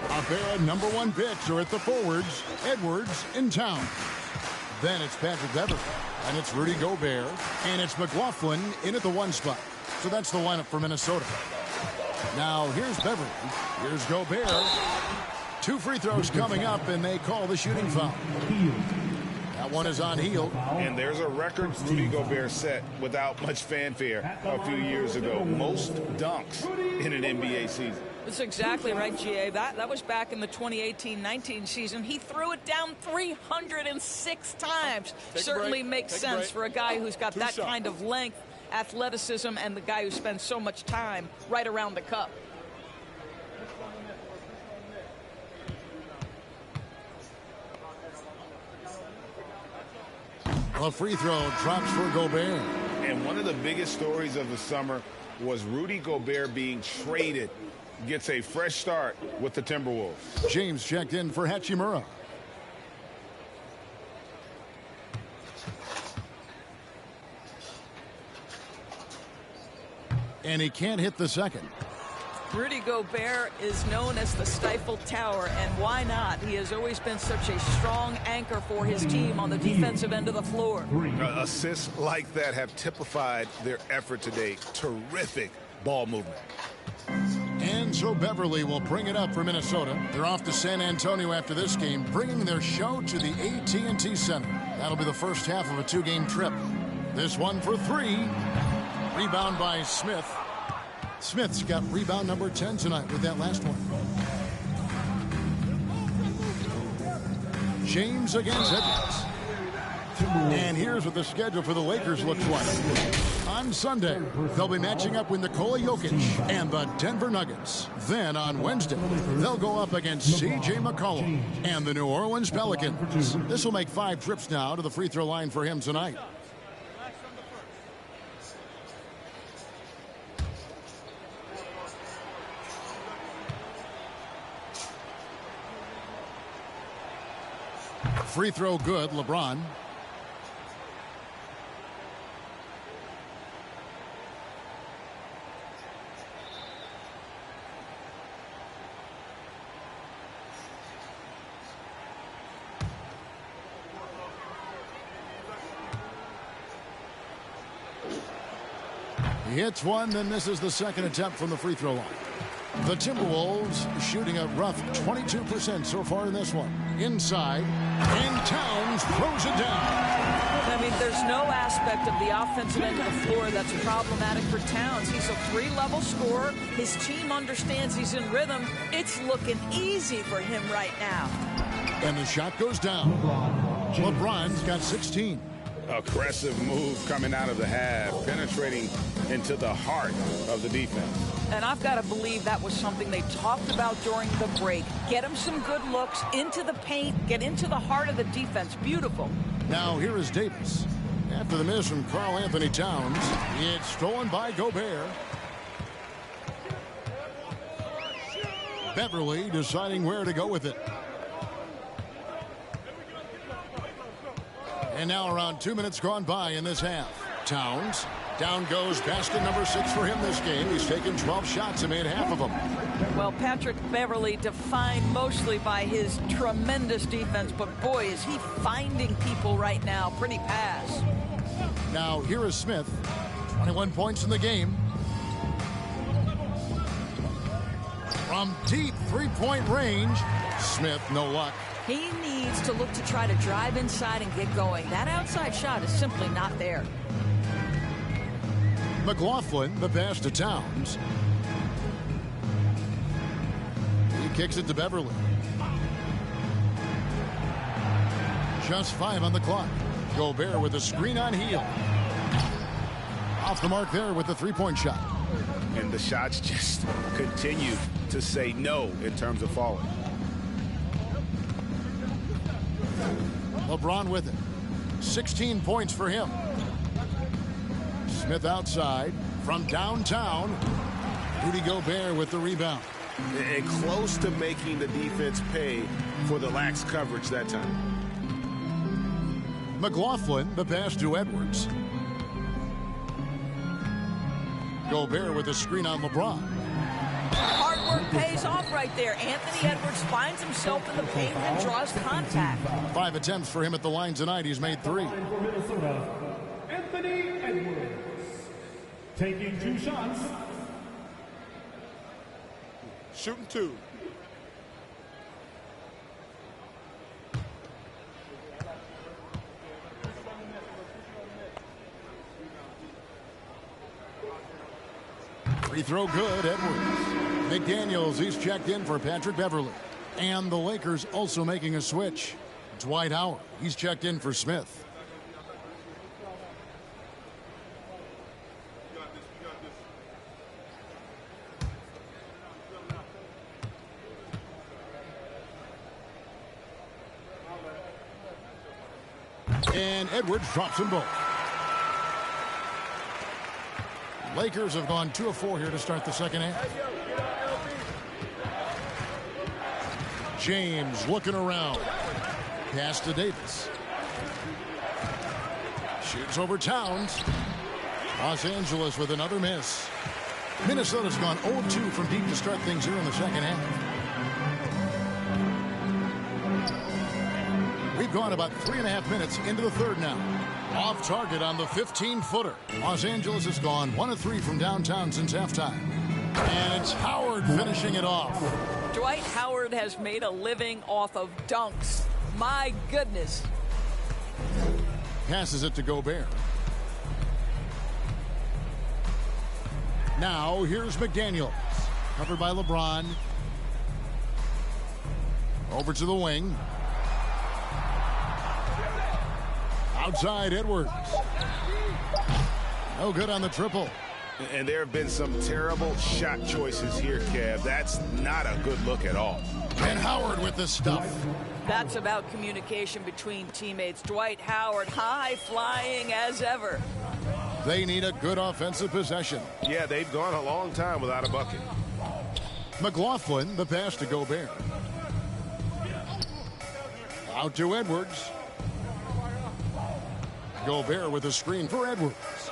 A Bear number one pitch are at the forwards, Edwards and Towns. Then it's Patrick Beverly, and it's Rudy Gobert, and it's McLaughlin in at the one spot. So that's the lineup for Minnesota. Now here's Beverly, here's Gobert. Two free throws coming up, and they call the shooting foul. That one is on Hield. And there's a record Rudy Gobert set without much fanfare a few years ago. Most dunks in an NBA season. That's exactly right, G.A. That was back in the 2018-19 season. He threw it down 306 times. Certainly makes sense for a guy who's got that kind of length, athleticism, and the guy who spends so much time right around the cup. A free throw drops for Gobert. And one of the biggest stories of the summer was Rudy Gobert being traded. Gets a fresh start with the Timberwolves. James checked in for Hachimura. And he can't hit the second. Rudy Gobert is known as the Stifle Tower, and why not? He has always been such a strong anchor for his team on the defensive end of the floor. Assists like that have typified their effort today. Terrific ball movement. And so Beverly will bring it up for Minnesota. They're off to San Antonio after this game, bringing their show to the AT&T Center. That'll be the first half of a two-game trip. This one for three. Rebound by Smith. Smith's got rebound number 10 tonight with that last one. James against Edwards. And here's what the schedule for the Lakers looks like. On Sunday, they'll be matching up with Nikola Jokic and the Denver Nuggets. Then on Wednesday, they'll go up against C.J. McCollum and the New Orleans Pelicans. This will make 5 trips now to the free throw line for him tonight. Free throw good, LeBron. He hits one, then misses the second attempt from the free throw line. The Timberwolves shooting a rough 22% so far in this one. Inside, and Towns throws it down. I mean, there's no aspect of the offensive end of the floor that's problematic for Towns. He's a 3-level scorer. His team understands he's in rhythm. It's looking easy for him right now. And the shot goes down. LeBron's got 16. Aggressive move coming out of the half, penetrating into the heart of the defense. And I've got to believe that was something they talked about during the break. Get him some good looks into the paint, get into the heart of the defense. Beautiful. Now here is Davis. After the miss from Karl Anthony Towns, it's stolen by Gobert. Beverly deciding where to go with it. And now around 2 minutes gone by in this half. Towns, down goes basket number 6 for him this game. He's taken 12 shots and made half of them. Well, Patrick Beverly defined mostly by his tremendous defense, but boy, is he finding people right now. Pretty pass. Now here is Smith. 21 points in the game. From deep three-point range, Smith, no luck. He needs to look to try to drive inside and get going. That outside shot is simply not there. McLaughlin, the pass to Towns. He kicks it to Beverly. Just 5 on the clock. Gobert with a screen on heel. Off the mark there with the three-point shot. And the shots just continue to say no in terms of falling. LeBron with it. 16 points for him. Smith outside from downtown. Rudy Gobert with the rebound. And close to making the defense pay for the lax coverage that time. McLaughlin, the pass to Edwards. Gobert with a screen on LeBron. Hard work pays off right there. Anthony Edwards finds himself in the paint and draws contact. 5 attempts for him at the line tonight. He's made 3. For Minnesota, Anthony Edwards. Taking 2 shots. Shooting 2. Free throw good, Edwards. McDaniels, he's checked in for Patrick Beverly. And the Lakers also making a switch. Dwight Howard, he's checked in for Smith. And Edwards drops them both. Lakers have gone 2 of 4 here to start the second half. James looking around. Pass to Davis. Shoots over Towns. Los Angeles with another miss. Minnesota's gone 0-2 from deep to start things here in the second half. We've gone about 3.5 minutes into the third now. Off target on the 15-footer. Los Angeles has gone 1 of 3 from downtown since halftime. And it's Howard finishing it off. Dwight Howard has made a living off of dunks. My goodness. Passes it to Gobert. Now here's McDaniels. Covered by LeBron. Over to the wing. Outside Edwards. No good on the triple. And there have been some terrible shot choices here, Kev. That's not a good look at all. And Howard with the stuff. That's about communication between teammates. Dwight Howard high flying as ever. They need a good offensive possession. Yeah, they've gone a long time without a bucket. McLaughlin, the pass to Gobert. Out to Edwards. Gobert with a screen for Edwards.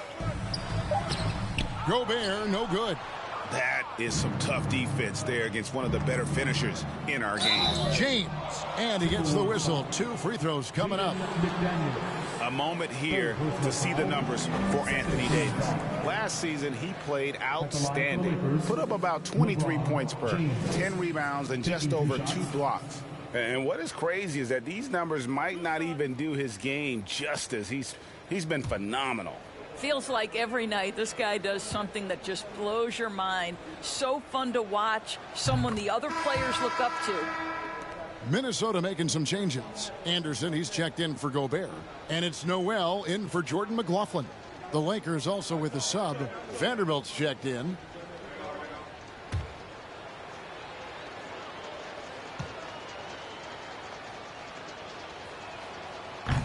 Gobert, no good. That is some tough defense there against one of the better finishers in our game. James, and he gets the whistle. 2 free throws coming up. A moment here to see the numbers for Anthony Davis. Last season, he played outstanding. Put up about 23 points per, 10 rebounds, and just over 2 blocks. And what is crazy is that these numbers might not even do his game justice. He's been phenomenal. Feels like every night this guy does something that just blows your mind. So fun to watch. Someone the other players look up to. Minnesota making some changes. Anderson, he's checked in for Gobert. And it's Noel in for Jordan McLaughlin. The Lakers also with a sub. Vanderbilt's checked in.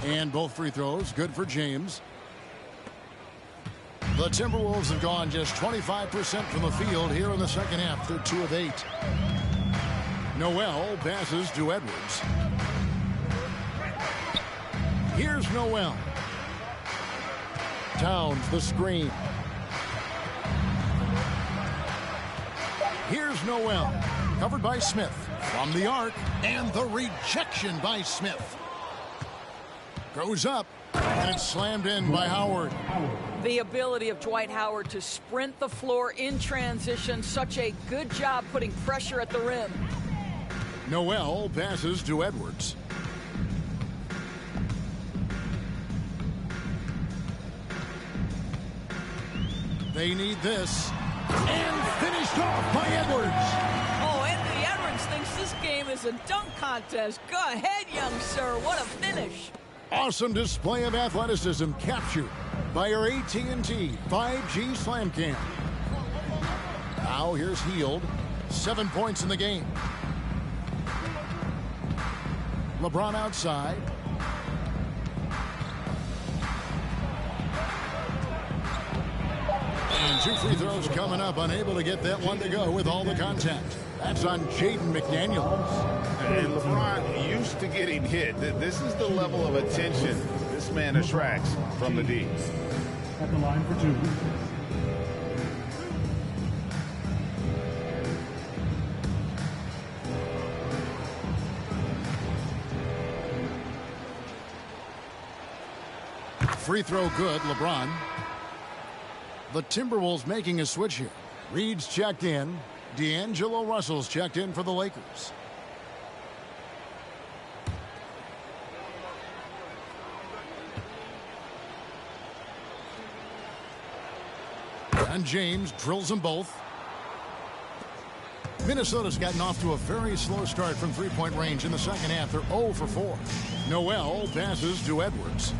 And both free throws good for James. The Timberwolves have gone just 25% from the field here in the second half. They're 2 of 8. Noel passes to Edwards. Here's Noel. Towns the screen. Here's Noel. Covered by Smith. From the arc. And the rejection by Smith. Goes up. And it's slammed in by Howard. The ability of Dwight Howard to sprint the floor in transition. Such a good job putting pressure at the rim. Noel passes to Edwards. They need this. And finished off by Edwards. Oh, Anthony Edwards thinks this game is a dunk contest. Go ahead, young sir. What a finish. Awesome display of athleticism captured by our AT&T 5G Slam Cam. Now here's Hield. 7 points in the game. LeBron outside. And 2 free throws coming up. Unable to get that one to go with all the contact. That's on Jaden McDaniels. And LeBron used to getting hit. This is the level of attention this man attracts from the D. At the line for 2. Free throw good, LeBron. The Timberwolves making a switch here. Reed's checked in. D'Angelo Russell's checked in for the Lakers. And James drills them both. Minnesota's gotten off to a very slow start from three-point range in the second half. They're 0 for 4. Noel passes to Edwards.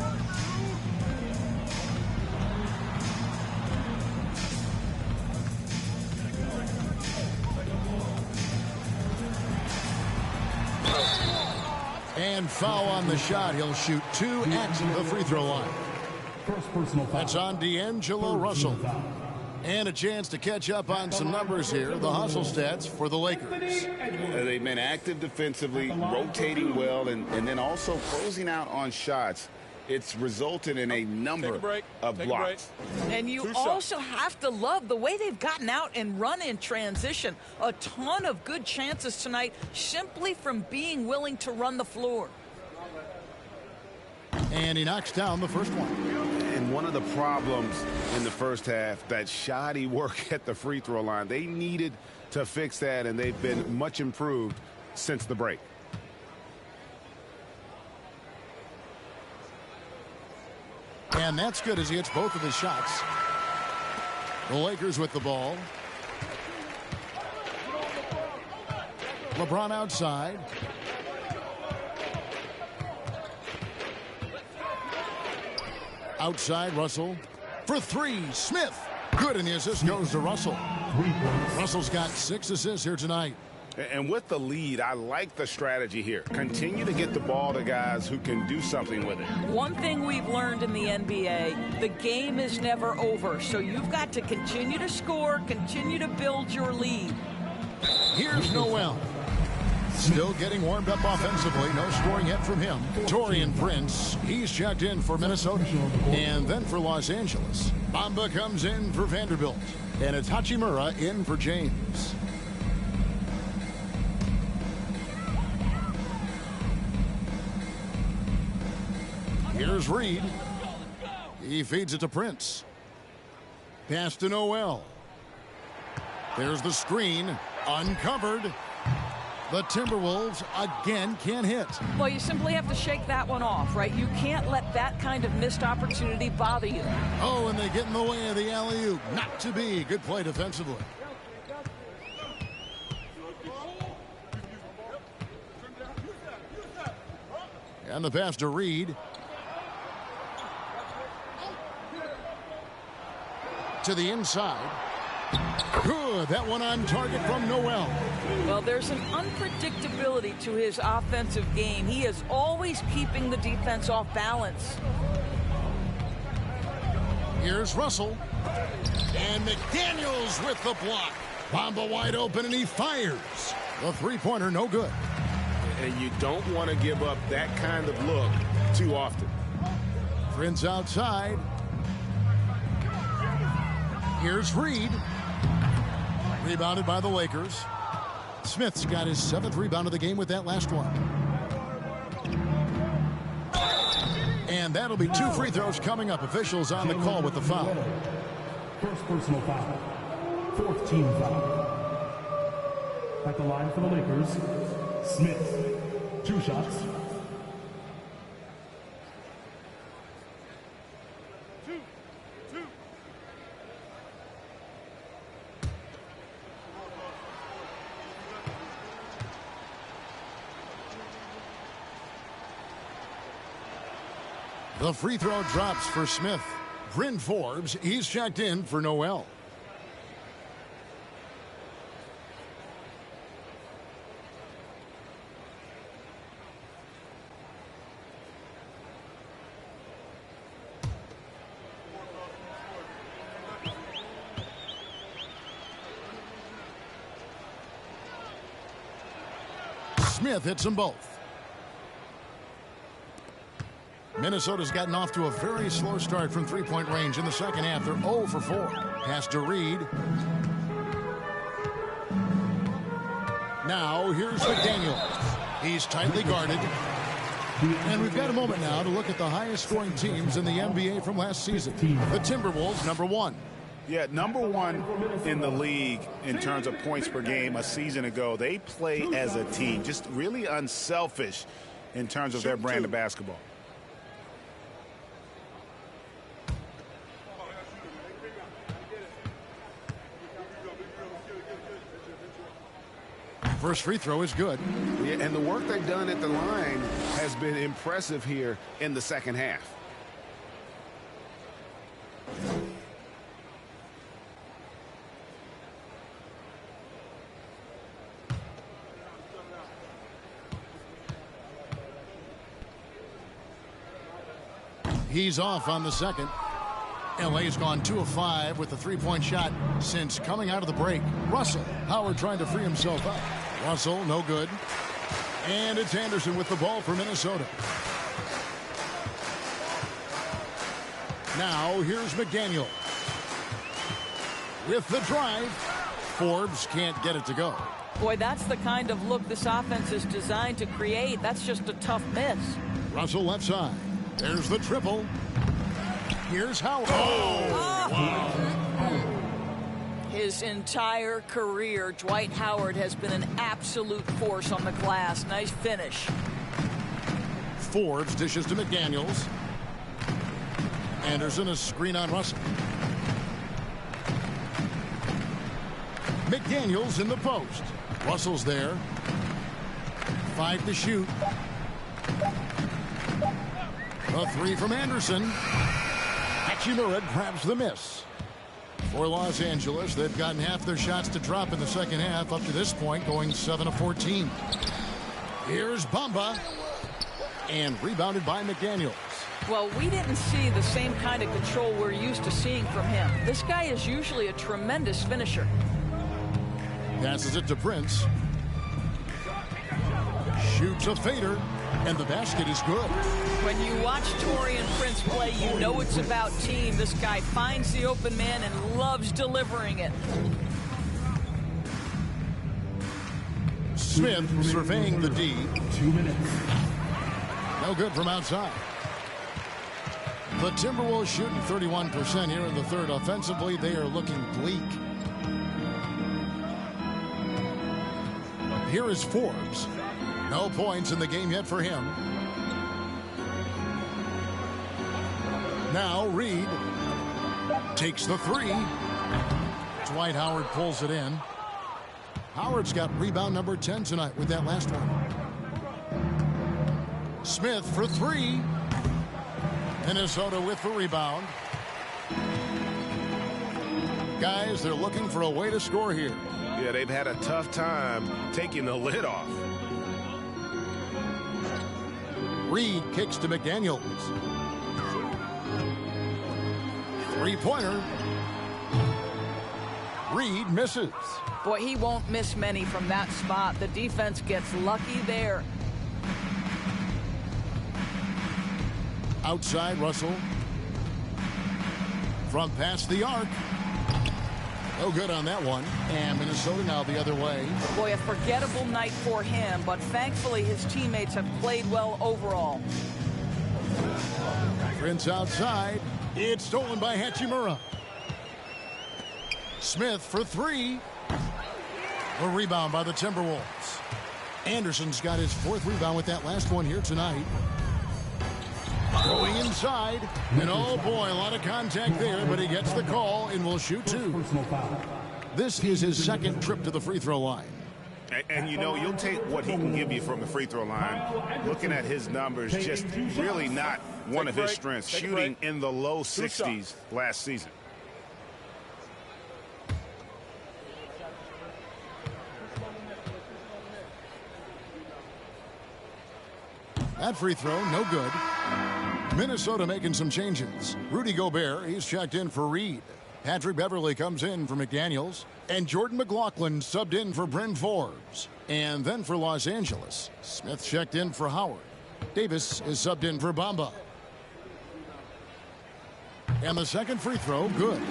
And foul on the shot. He'll shoot 2 at the free throw line. First personal foul. That's on D'Angelo Russell. And a chance to catch up on some numbers here. The hustle stats for the Lakers. They've been active defensively, rotating well, and then also closing out on shots. It's resulted in a number of blocks. And you also have to love the way they've gotten out and run in transition. A ton of good chances tonight simply from being willing to run the floor. And he knocks down the first one. And one of the problems in the first half, that shoddy work at the free throw line. They needed to fix that, and they've been much improved since the break. And that's good as he hits both of his shots. The Lakers with the ball. LeBron outside. Outside, Russell. For 3, Smith. Good, and the assist goes to Russell. Russell's got 6 assists here tonight. And with the lead, I like the strategy here. Continue to get the ball to guys who can do something with it. One thing we've learned in the NBA, the game is never over. So you've got to continue to score, continue to build your lead. Here's Noel. Still getting warmed up offensively. No scoring yet from him. Taurean Prince, he's checked in for Minnesota. And then for Los Angeles, Bamba comes in for Vanderbilt. And it's Hachimura in for James. Here's Reed. He feeds it to Prince. Pass to Noel. There's the screen. Uncovered. The Timberwolves again can't hit. Well, you simply have to shake that one off, right? You can't let that kind of missed opportunity bother you. Oh, and they get in the way of the alley-oop. Not to be. Good play defensively. And the pass to Reed. To the inside. Good. That one on target from Noel. Well, there's an unpredictability to his offensive game. He is always keeping the defense off balance. Here's Russell. And McDaniels with the block. Bamba wide open, and he fires. The three-pointer, no good. And you don't want to give up that kind of look too often. Prince outside. Here's Reed. Rebounded by the Lakers. Smith's got his 7th rebound of the game with that last one. And that'll be 2 free throws coming up. Officials on the call with the foul. First personal foul. 4th team foul. At the line for the Lakers, Smith. 2 shots. The free throw drops for Smith. Bryn Forbes, he's checked in for Noel. Smith hits them both. Minnesota's gotten off to a very slow start from three-point range in the second half. They're 0 for 4. Pass to Reed. Now here's McDaniel. He's tightly guarded. And we've got a moment now to look at the highest scoring teams in the NBA from last season. The Timberwolves, #1. Yeah, #1 in the league in terms of points per game a season ago. They play as a team, just really unselfish in terms of their brand of basketball. First free throw is good. Yeah, and the work they've done at the line has been impressive here in the second half. He's off on the second. LA's gone 2 of 5 with a three-point shot since coming out of the break. Russell, Howard trying to free himself up. Russell, no good. And it's Anderson with the ball for Minnesota. Now here's McDaniel. With the drive. Forbes can't get it to go. Boy, that's the kind of look this offense is designed to create. That's just a tough miss. Russell left side. There's the triple. Here's Howard. Oh! Wow. His entire career, Dwight Howard has been an absolute force on the glass. Nice finish. Forbes dishes to McDaniels. Anderson, a screen on Russell. McDaniels in the post. Russell's there. 5 to shoot. A 3 from Anderson. Hachimura grabs the miss. For Los Angeles, they've gotten half their shots to drop in the second half up to this point, going 7 of 14. Here's Bamba. And rebounded by McDaniels. Well, we didn't see the same kind of control we're used to seeing from him. This guy is usually a tremendous finisher. Passes it to Prince. Shoots a fader. And the basket is good. When you watch Taurean Prince play, you know it's about team. This guy finds the open man and loves delivering it. Smith surveying the D. 2 minutes. No good from outside. The Timberwolves shooting 31% here in the third. Offensively, they are looking bleak. Here is Forbes. No points in the game yet for him. Now Reed takes the 3. Dwight Howard pulls it in. Howard's got rebound number 10 tonight with that last one. Smith for 3. Minnesota with the rebound. Guys, they're looking for a way to score here. Yeah, they've had a tough time taking the lid off. Reed kicks to McDaniels. Three-pointer. Reed misses. Boy, he won't miss many from that spot. The defense gets lucky there. Outside, Russell. From past the arc. No good on that one. And Minnesota now the other way. Boy, a forgettable night for him, but thankfully his teammates have played well overall. Prince outside. It's stolen by Hachimura. Smith for three. A rebound by the Timberwolves. Anderson's got his fourth rebound with that last one here tonight. Going inside. And oh boy, a lot of contact there, but he gets the call and will shoot two. This is his second trip to the free throw line. And you know, you'll take what he can give you from the free throw line. Looking at his numbers, just really not one of his strengths. Shooting in the low 60s last season. That free throw, no good. Minnesota making some changes. Rudy Gobert, he's checked in for Reed. Patrick Beverly comes in for McDaniels. And Jordan McLaughlin subbed in for Bryn Forbes. And then for Los Angeles, Smith checked in for Howard. Davis is subbed in for Bamba. And the second free throw, good.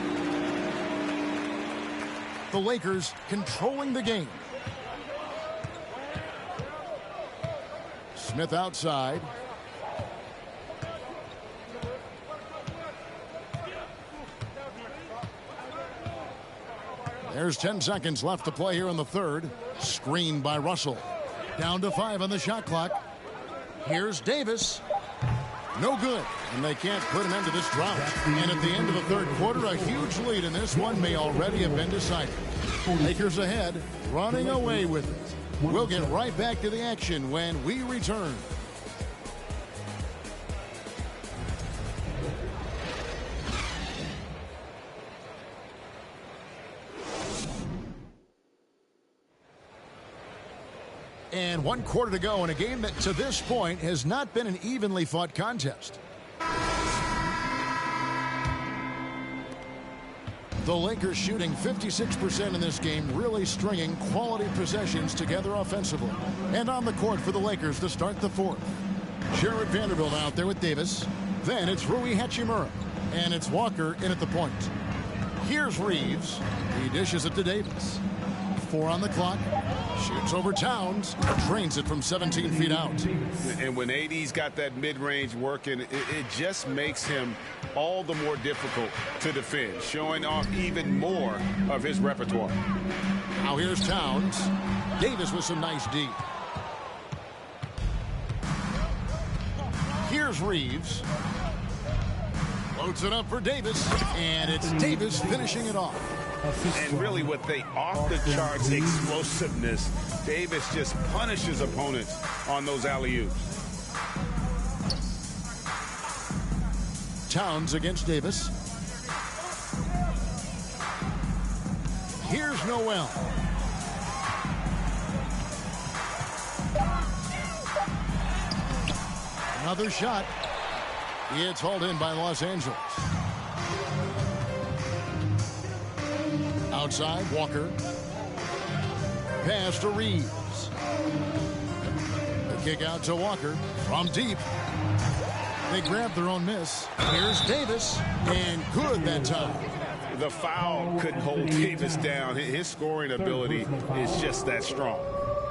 The Lakers controlling the game. Smith outside. There's 10 seconds left to play here in the third. Screened by Russell. Down to 5 on the shot clock. Here's Davis. No good. And they can't put an end to this drought. And at the end of the third quarter, a huge lead in this one may already have been decided. Lakers ahead, running away with it. We'll get right back to the action when we return. And 1 quarter to go in a game that to this point has not been an evenly fought contest. The Lakers shooting 56% in this game, really stringing quality possessions together offensively. And on the court for the Lakers to start the fourth. Jarred Vanderbilt out there with Davis. Then it's Rui Hachimura. And it's Walker in at the point. Here's Reeves. He dishes it to Davis. 4 on the clock. Shoots over Towns. Drains it from 17 feet out. And when AD's got that mid-range working, it just makes him all the more difficult to defend, showing off even more of his repertoire. Now here's Towns. Davis with some nice D. Here's Reeves. Loads it up for Davis. And it's Davis finishing it off. And really with the off-the-charts explosiveness, Davis just punishes opponents on those alley-oops. Towns against Davis. Here's Noel. Another shot. It's hauled in by Los Angeles. Outside, Walker. Pass to Reeves. The kick out to Walker from deep. They grab their own miss. Here's Davis, and good that time. The foul couldn't hold Davis down. His scoring ability is just that strong.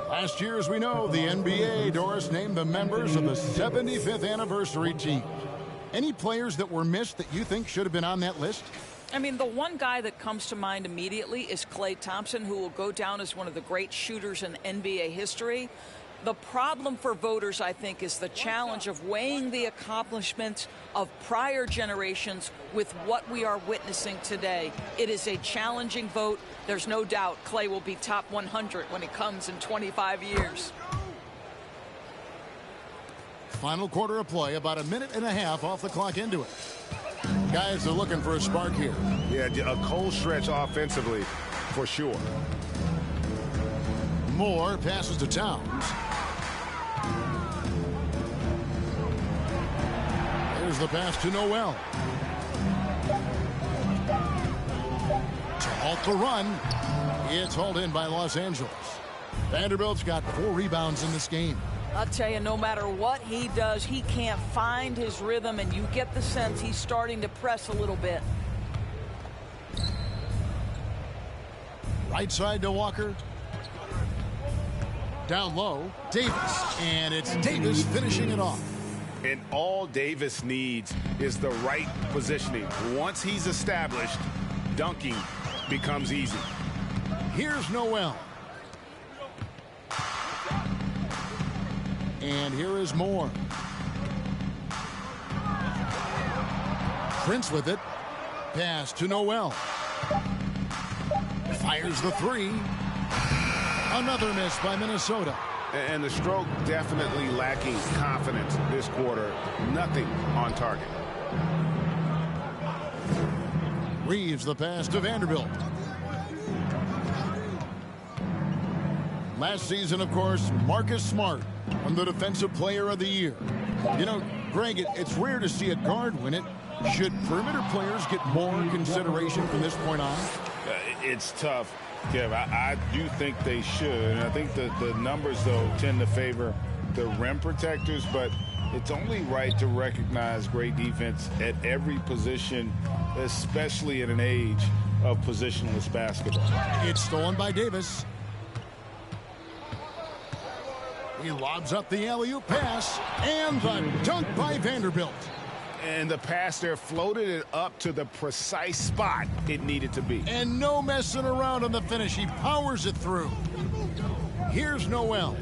Last year, as we know, the NBA, Doris, named the members of the 75th anniversary team. Any players that were missed that you think should have been on that list? I mean, the one guy that comes to mind immediately is Klay Thompson, who will go down as one of the great shooters in NBA history. The problem for voters, I think, is the challenge of weighing the accomplishments of prior generations with what we are witnessing today. It is a challenging vote. There's no doubt Klay will be top 100 when it comes in 25 years. Final quarter of play, about a minute and a half off the clock into it. Guys are looking for a spark here. Yeah, a cold stretch offensively, for sure. Moore passes to Towns. There's the pass to Noel. To halt the run. It's hauled in by Los Angeles. Vanderbilt's got 4 rebounds in this game. I'll tell you, no matter what he does, he can't find his rhythm, and you get the sense he's starting to press a little bit. Right side to Walker. Down low, Davis. And it's Davis finishing it off. And all Davis needs is the right positioning. Once he's established, dunking becomes easy. Here's Noel. And here is Moore. Prince with it. Pass to Noel. Fires the three. Another miss by Minnesota. And the stroke definitely lacking confidence this quarter. Nothing on target. Reeves the pass to Vanderbilt. Last season, of course, Marcus Smart won the Defensive Player of the Year. You know, Greg, it's rare to see a guard win it. Should perimeter players get more consideration from this point on? It's tough, Kev. I do think they should. And I think the numbers, though, tend to favor the rim protectors. But it's only right to recognize great defense at every position, especially in an age of positionless basketball. It's stolen by Davis. He lobs up the alley-oop pass, and the dunk by Vanderbilt. And the pass there floated it up to the precise spot it needed to be. And no messing around on the finish. He powers it through. Here's Noel.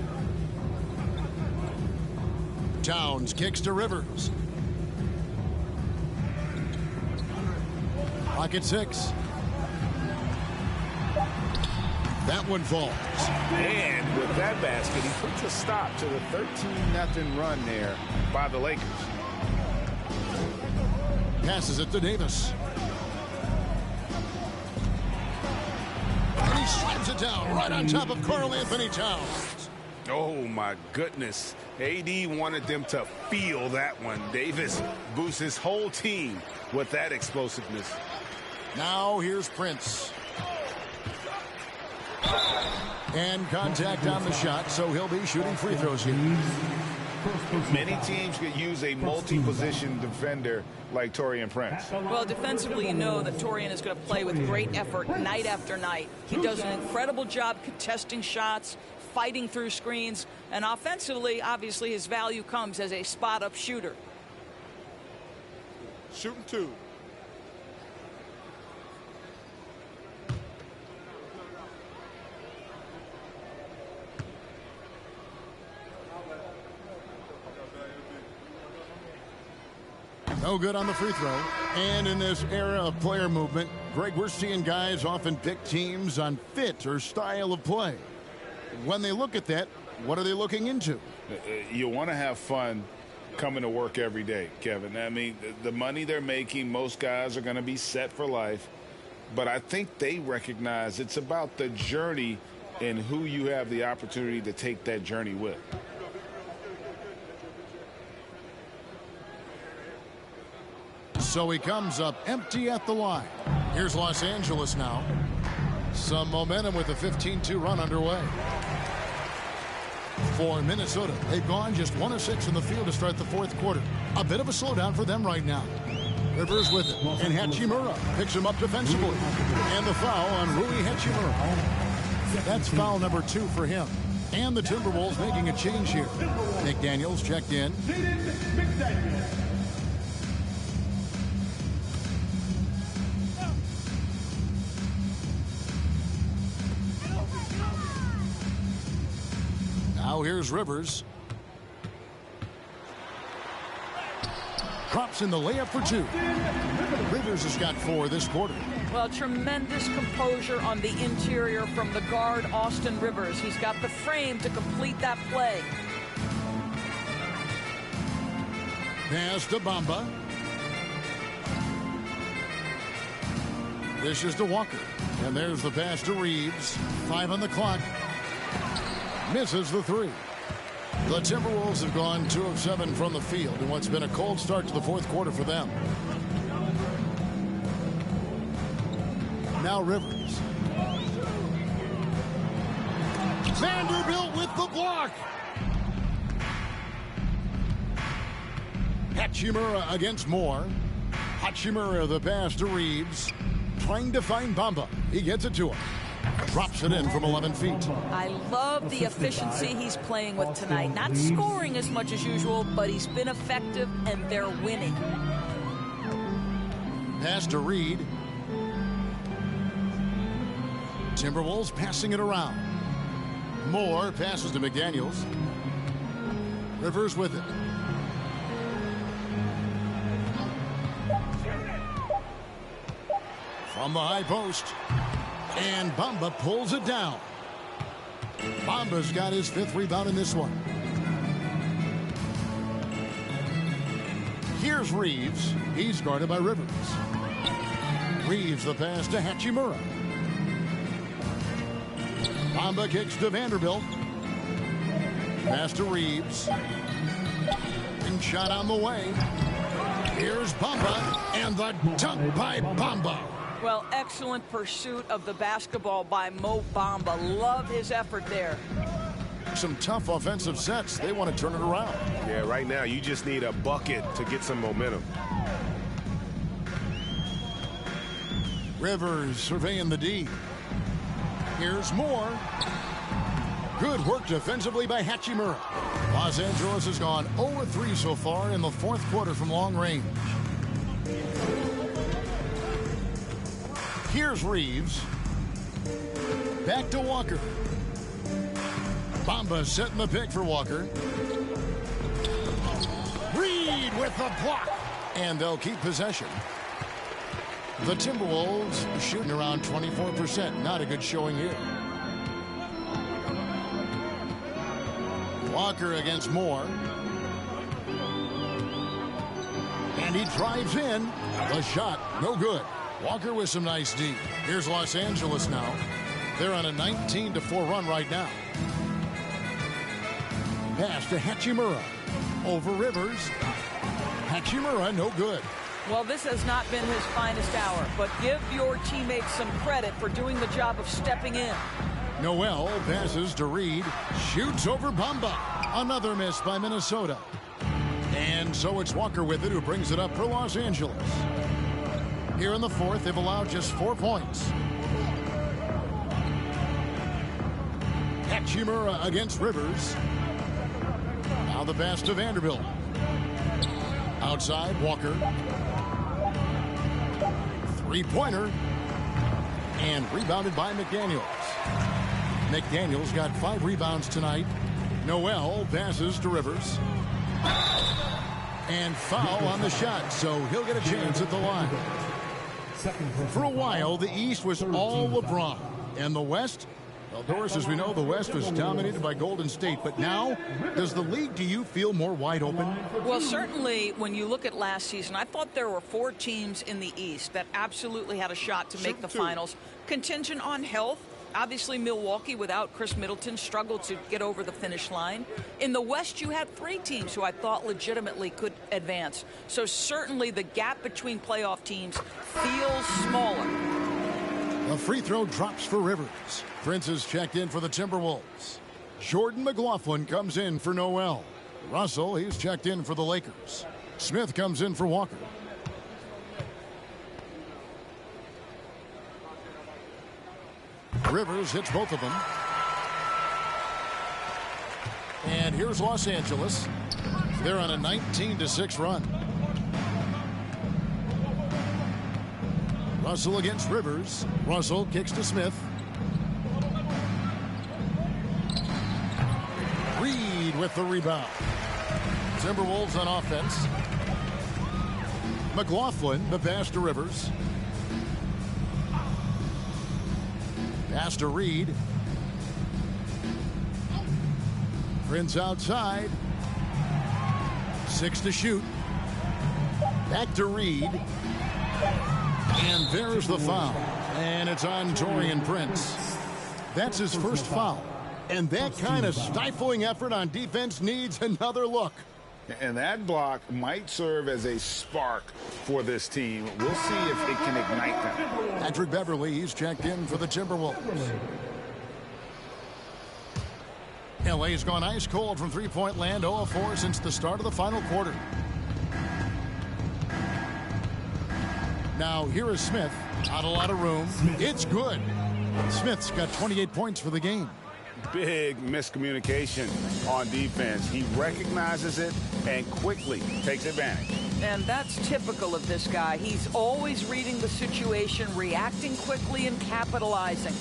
Towns kicks to Rivers. Pocket 6. That one falls. And with that basket, he puts a stop to the 13-0 run there by the Lakers. Passes it to Davis. And he slams it down right on top of Karl Anthony Towns. Oh, my goodness. AD wanted them to feel that one. Davis boosts his whole team with that explosiveness. Now here's Prince. And contact on the shot, so he'll be shooting free throws here. Many teams could use a multi-position defender like Taurean Prince. Well, defensively, you know that Taurean is going to play with great effort night after night. He does an incredible job contesting shots, fighting through screens, and offensively, obviously, his value comes as a spot-up shooter. Shooting 2. No good on the free throw. And in this era of player movement, Greg, we're seeing guys often pick teams on fit or style of play. When they look at that, what are they looking into? You want to have fun coming to work every day, Kevin. I mean, the money they're making, most guys are going to be set for life. But I think they recognize it's about the journey and who you have the opportunity to take that journey with. So he comes up empty at the line. Here's Los Angeles now. Some momentum with a 15-2 run underway. For Minnesota, they've gone just 1 of 6 in the field to start the fourth quarter. A bit of a slowdown for them right now. Rivers with it, and Hachimura picks him up defensively. And the foul on Rui Hachimura. That's foul number 2 for him. And the Timberwolves making a change here. McDaniels checked in. Now here's Rivers. Drops in the layup for 2. Rivers has got 4 this quarter. Well, tremendous composure on the interior from the guard, Austin Rivers. He's got the frame to complete that play. Pass to Bamba. This is to Walker. And there's the pass to Reeves. 5 on the clock. Misses the 3. The Timberwolves have gone 2 of 7 from the field in what's been a cold start to the fourth quarter for them. Now Rivers. Vanderbilt with the block. Hachimura against Moore. Hachimura the pass to Reeves. Trying to find Bamba. He gets it to him. drops it in from 11 feet. I love the efficiency he's playing with tonight. Not scoring as much as usual, but he's been effective, and they're winning. Pass to Reed. Timberwolves passing it around. Moore passes to McDaniels. Rivers with it. From the high post. And Bamba pulls it down. Bamba's got his 5th rebound in this one. Here's Reeves. He's guarded by Rivers. Reeves the pass to Hachimura. Bamba kicks to Vanderbilt. Pass to Reeves. And shot on the way. Here's Bamba. And the dunk by Bamba. Well, excellent pursuit of the basketball by Mo Bamba. Love his effort there. Some tough offensive sets. They want to turn it around. Yeah, right now you just need a bucket to get some momentum. Rivers surveying the D. Here's Moore. Good work defensively by Hachimura. Los Angeles has gone 0-3 so far in the 4th quarter from long range. Here's Reeves. Back to Walker. Bamba setting the pick for Walker. Reed with the block. And they'll keep possession. The Timberwolves shooting around 24%. Not a good showing here. Walker against Moore. And he drives in. The shot, no good. Walker with some nice D. Here's Los Angeles now. They're on a 19-4 run right now. Pass to Hachimura. Over Rivers. Hachimura, no good. Well, this has not been his finest hour, but give your teammates some credit for doing the job of stepping in. Noel passes to Reed. Shoots over Bamba. Another miss by Minnesota. And so it's Walker with it, who brings it up for Los Angeles. Here in the 4th, they've allowed just 4 points. Hachimura against Rivers. Now the pass to Vanderbilt. Outside, Walker. 3-pointer. And rebounded by McDaniels. McDaniels got 5 rebounds tonight. Noel passes to Rivers. And foul on the shot, so he'll get a chance at the line. For a while, the East was all LeBron. And the West? Well, Doris, as we know, the West was dominated by Golden State. But now, does the league, do you feel more wide open? Well, certainly, when you look at last season, I thought there were 4 teams in the East that absolutely had a shot to make the finals. Contingent on health. Obviously, Milwaukee, without Chris Middleton, struggled to get over the finish line. In the West, you had 3 teams who I thought legitimately could advance. So certainly the gap between playoff teams feels smaller. A free throw drops for Rivers. Prince is checked in for the Timberwolves. Jordan McLaughlin comes in for Noel. Russell, he's checked in for the Lakers. Smith comes in for Walker. Rivers hits both of them. And here's Los Angeles. They're on a 19-6 run. Russell against Rivers. Russell kicks to Smith. Reed with the rebound. Timberwolves on offense. McLaughlin, the pass to Rivers. Pass to Reed. Prince outside. 6 to shoot. Back to Reed. And there's the foul. And it's on Taurean Prince. That's his first foul. And that kind of stifling effort on defense needs another look. And that block might serve as a spark for this team. We'll see if it can ignite them. Patrick Beverly, he's checked in for the Timberwolves. LA's gone ice cold from three-point land, 0-4 since the start of the final quarter. Now here is Smith. Not a lot of room. It's good. Smith's got 28 points for the game. Big miscommunication on defense. He recognizes it and quickly takes advantage. And that's typical of this guy. He's always reading the situation, reacting quickly, and capitalizing.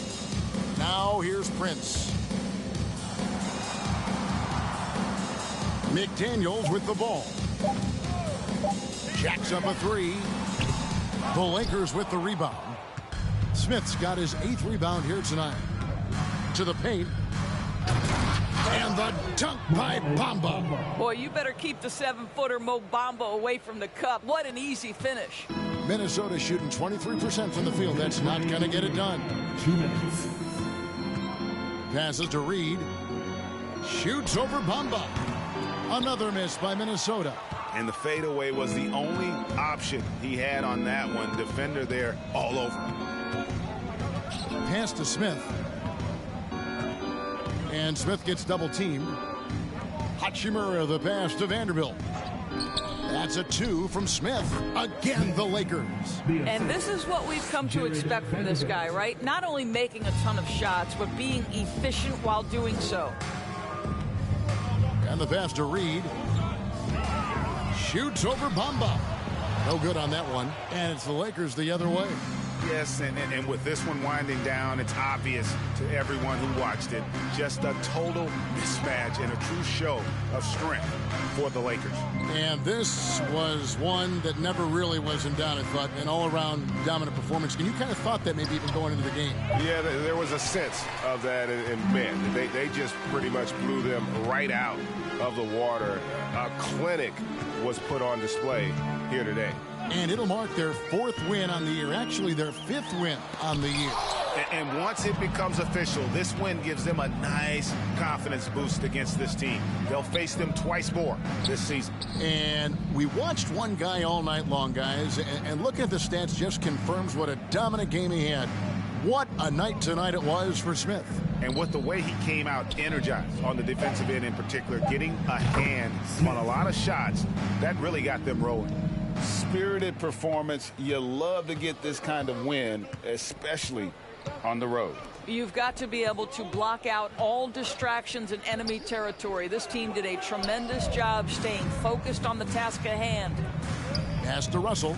Now here's Prince. McDaniels with the ball. Jacks up a three. The Lakers with the rebound. Smith's got his 8th rebound here tonight. To the paint. And the dunk by Bamba. Boy, you better keep the 7-footer Mo Bamba away from the cup. What an easy finish. Minnesota shooting 23% from the field. That's not going to get it done. 2 minutes. Passes to Reed. Shoots over Bamba. Another miss by Minnesota. And the fadeaway was the only option he had on that one. Defender there all over him. Pass to Smith. And Smith gets double teamed. Hachimura the pass to Vanderbilt. That's a 2 from Smith. Again, the Lakers. And this is what we've come to expect from this guy, right? Not only making a ton of shots, but being efficient while doing so. And the pass to Reed. Shoots over Bamba. No good on that one. And it's the Lakers the other way. Yes, and with this one winding down, it's obvious to everyone who watched it. Just a total mismatch and a true show of strength for the Lakers. And this was one that never really was in doubt, I thought, an all-around dominant performance. And you kind of thought that maybe even going into the game. Yeah, there was a sense of that in Bend. They just pretty much blew them right out of the water. A clinic was put on display here today. And it'll mark their 4th win on the year. Actually, their 5th win on the year. And once it becomes official, this win gives them a nice confidence boost against this team. They'll face them twice more this season. And we watched one guy all night long, guys. And looking at the stats just confirms what a dominant game he had. What a night tonight it was for Smith. And with the way he came out energized on the defensive end in particular, getting a hand on a lot of shots, that really got them rolling. Spirited performance. You love to get this kind of win, especially on the road. You've got to be able to block out all distractions in enemy territory. This team did a tremendous job staying focused on the task at hand. Pass to Russell.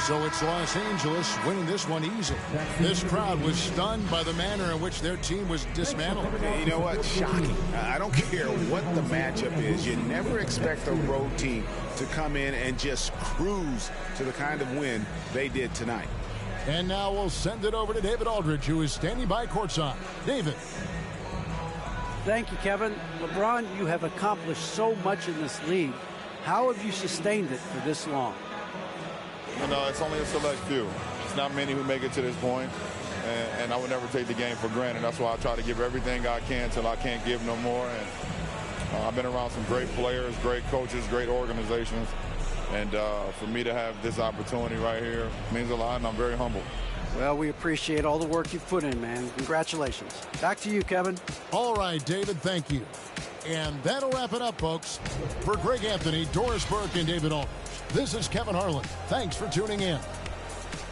So it's Los Angeles winning this one easy. This crowd was stunned by the manner in which their team was dismantled. You know what? Shocking. I don't care what the matchup is. You never expect a road team to come in and just cruise to the kind of win they did tonight. And now we'll send it over to David Aldridge, who is standing by courtside. David. Thank you, Kevin. LeBron, you have accomplished so much in this league. How have you sustained it for this long? You know, it's only a select few. It's not many who make it to this point, and I would never take the game for granted. That's why I try to give everything I can till I can't give no more. And I've been around some great players, great coaches, great organizations, and for me to have this opportunity right here means a lot, and I'm very humble. Well, we appreciate all the work you've put in, man. Congratulations. Back to you, Kevin. All right, David, thank you. And that'll wrap it up, folks. For Greg Anthony, Doris Burke, and David Aldridge, this is Kevin Harlan. Thanks for tuning in.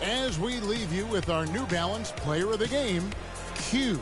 As we leave you with our New Balance Player of the Game, Q.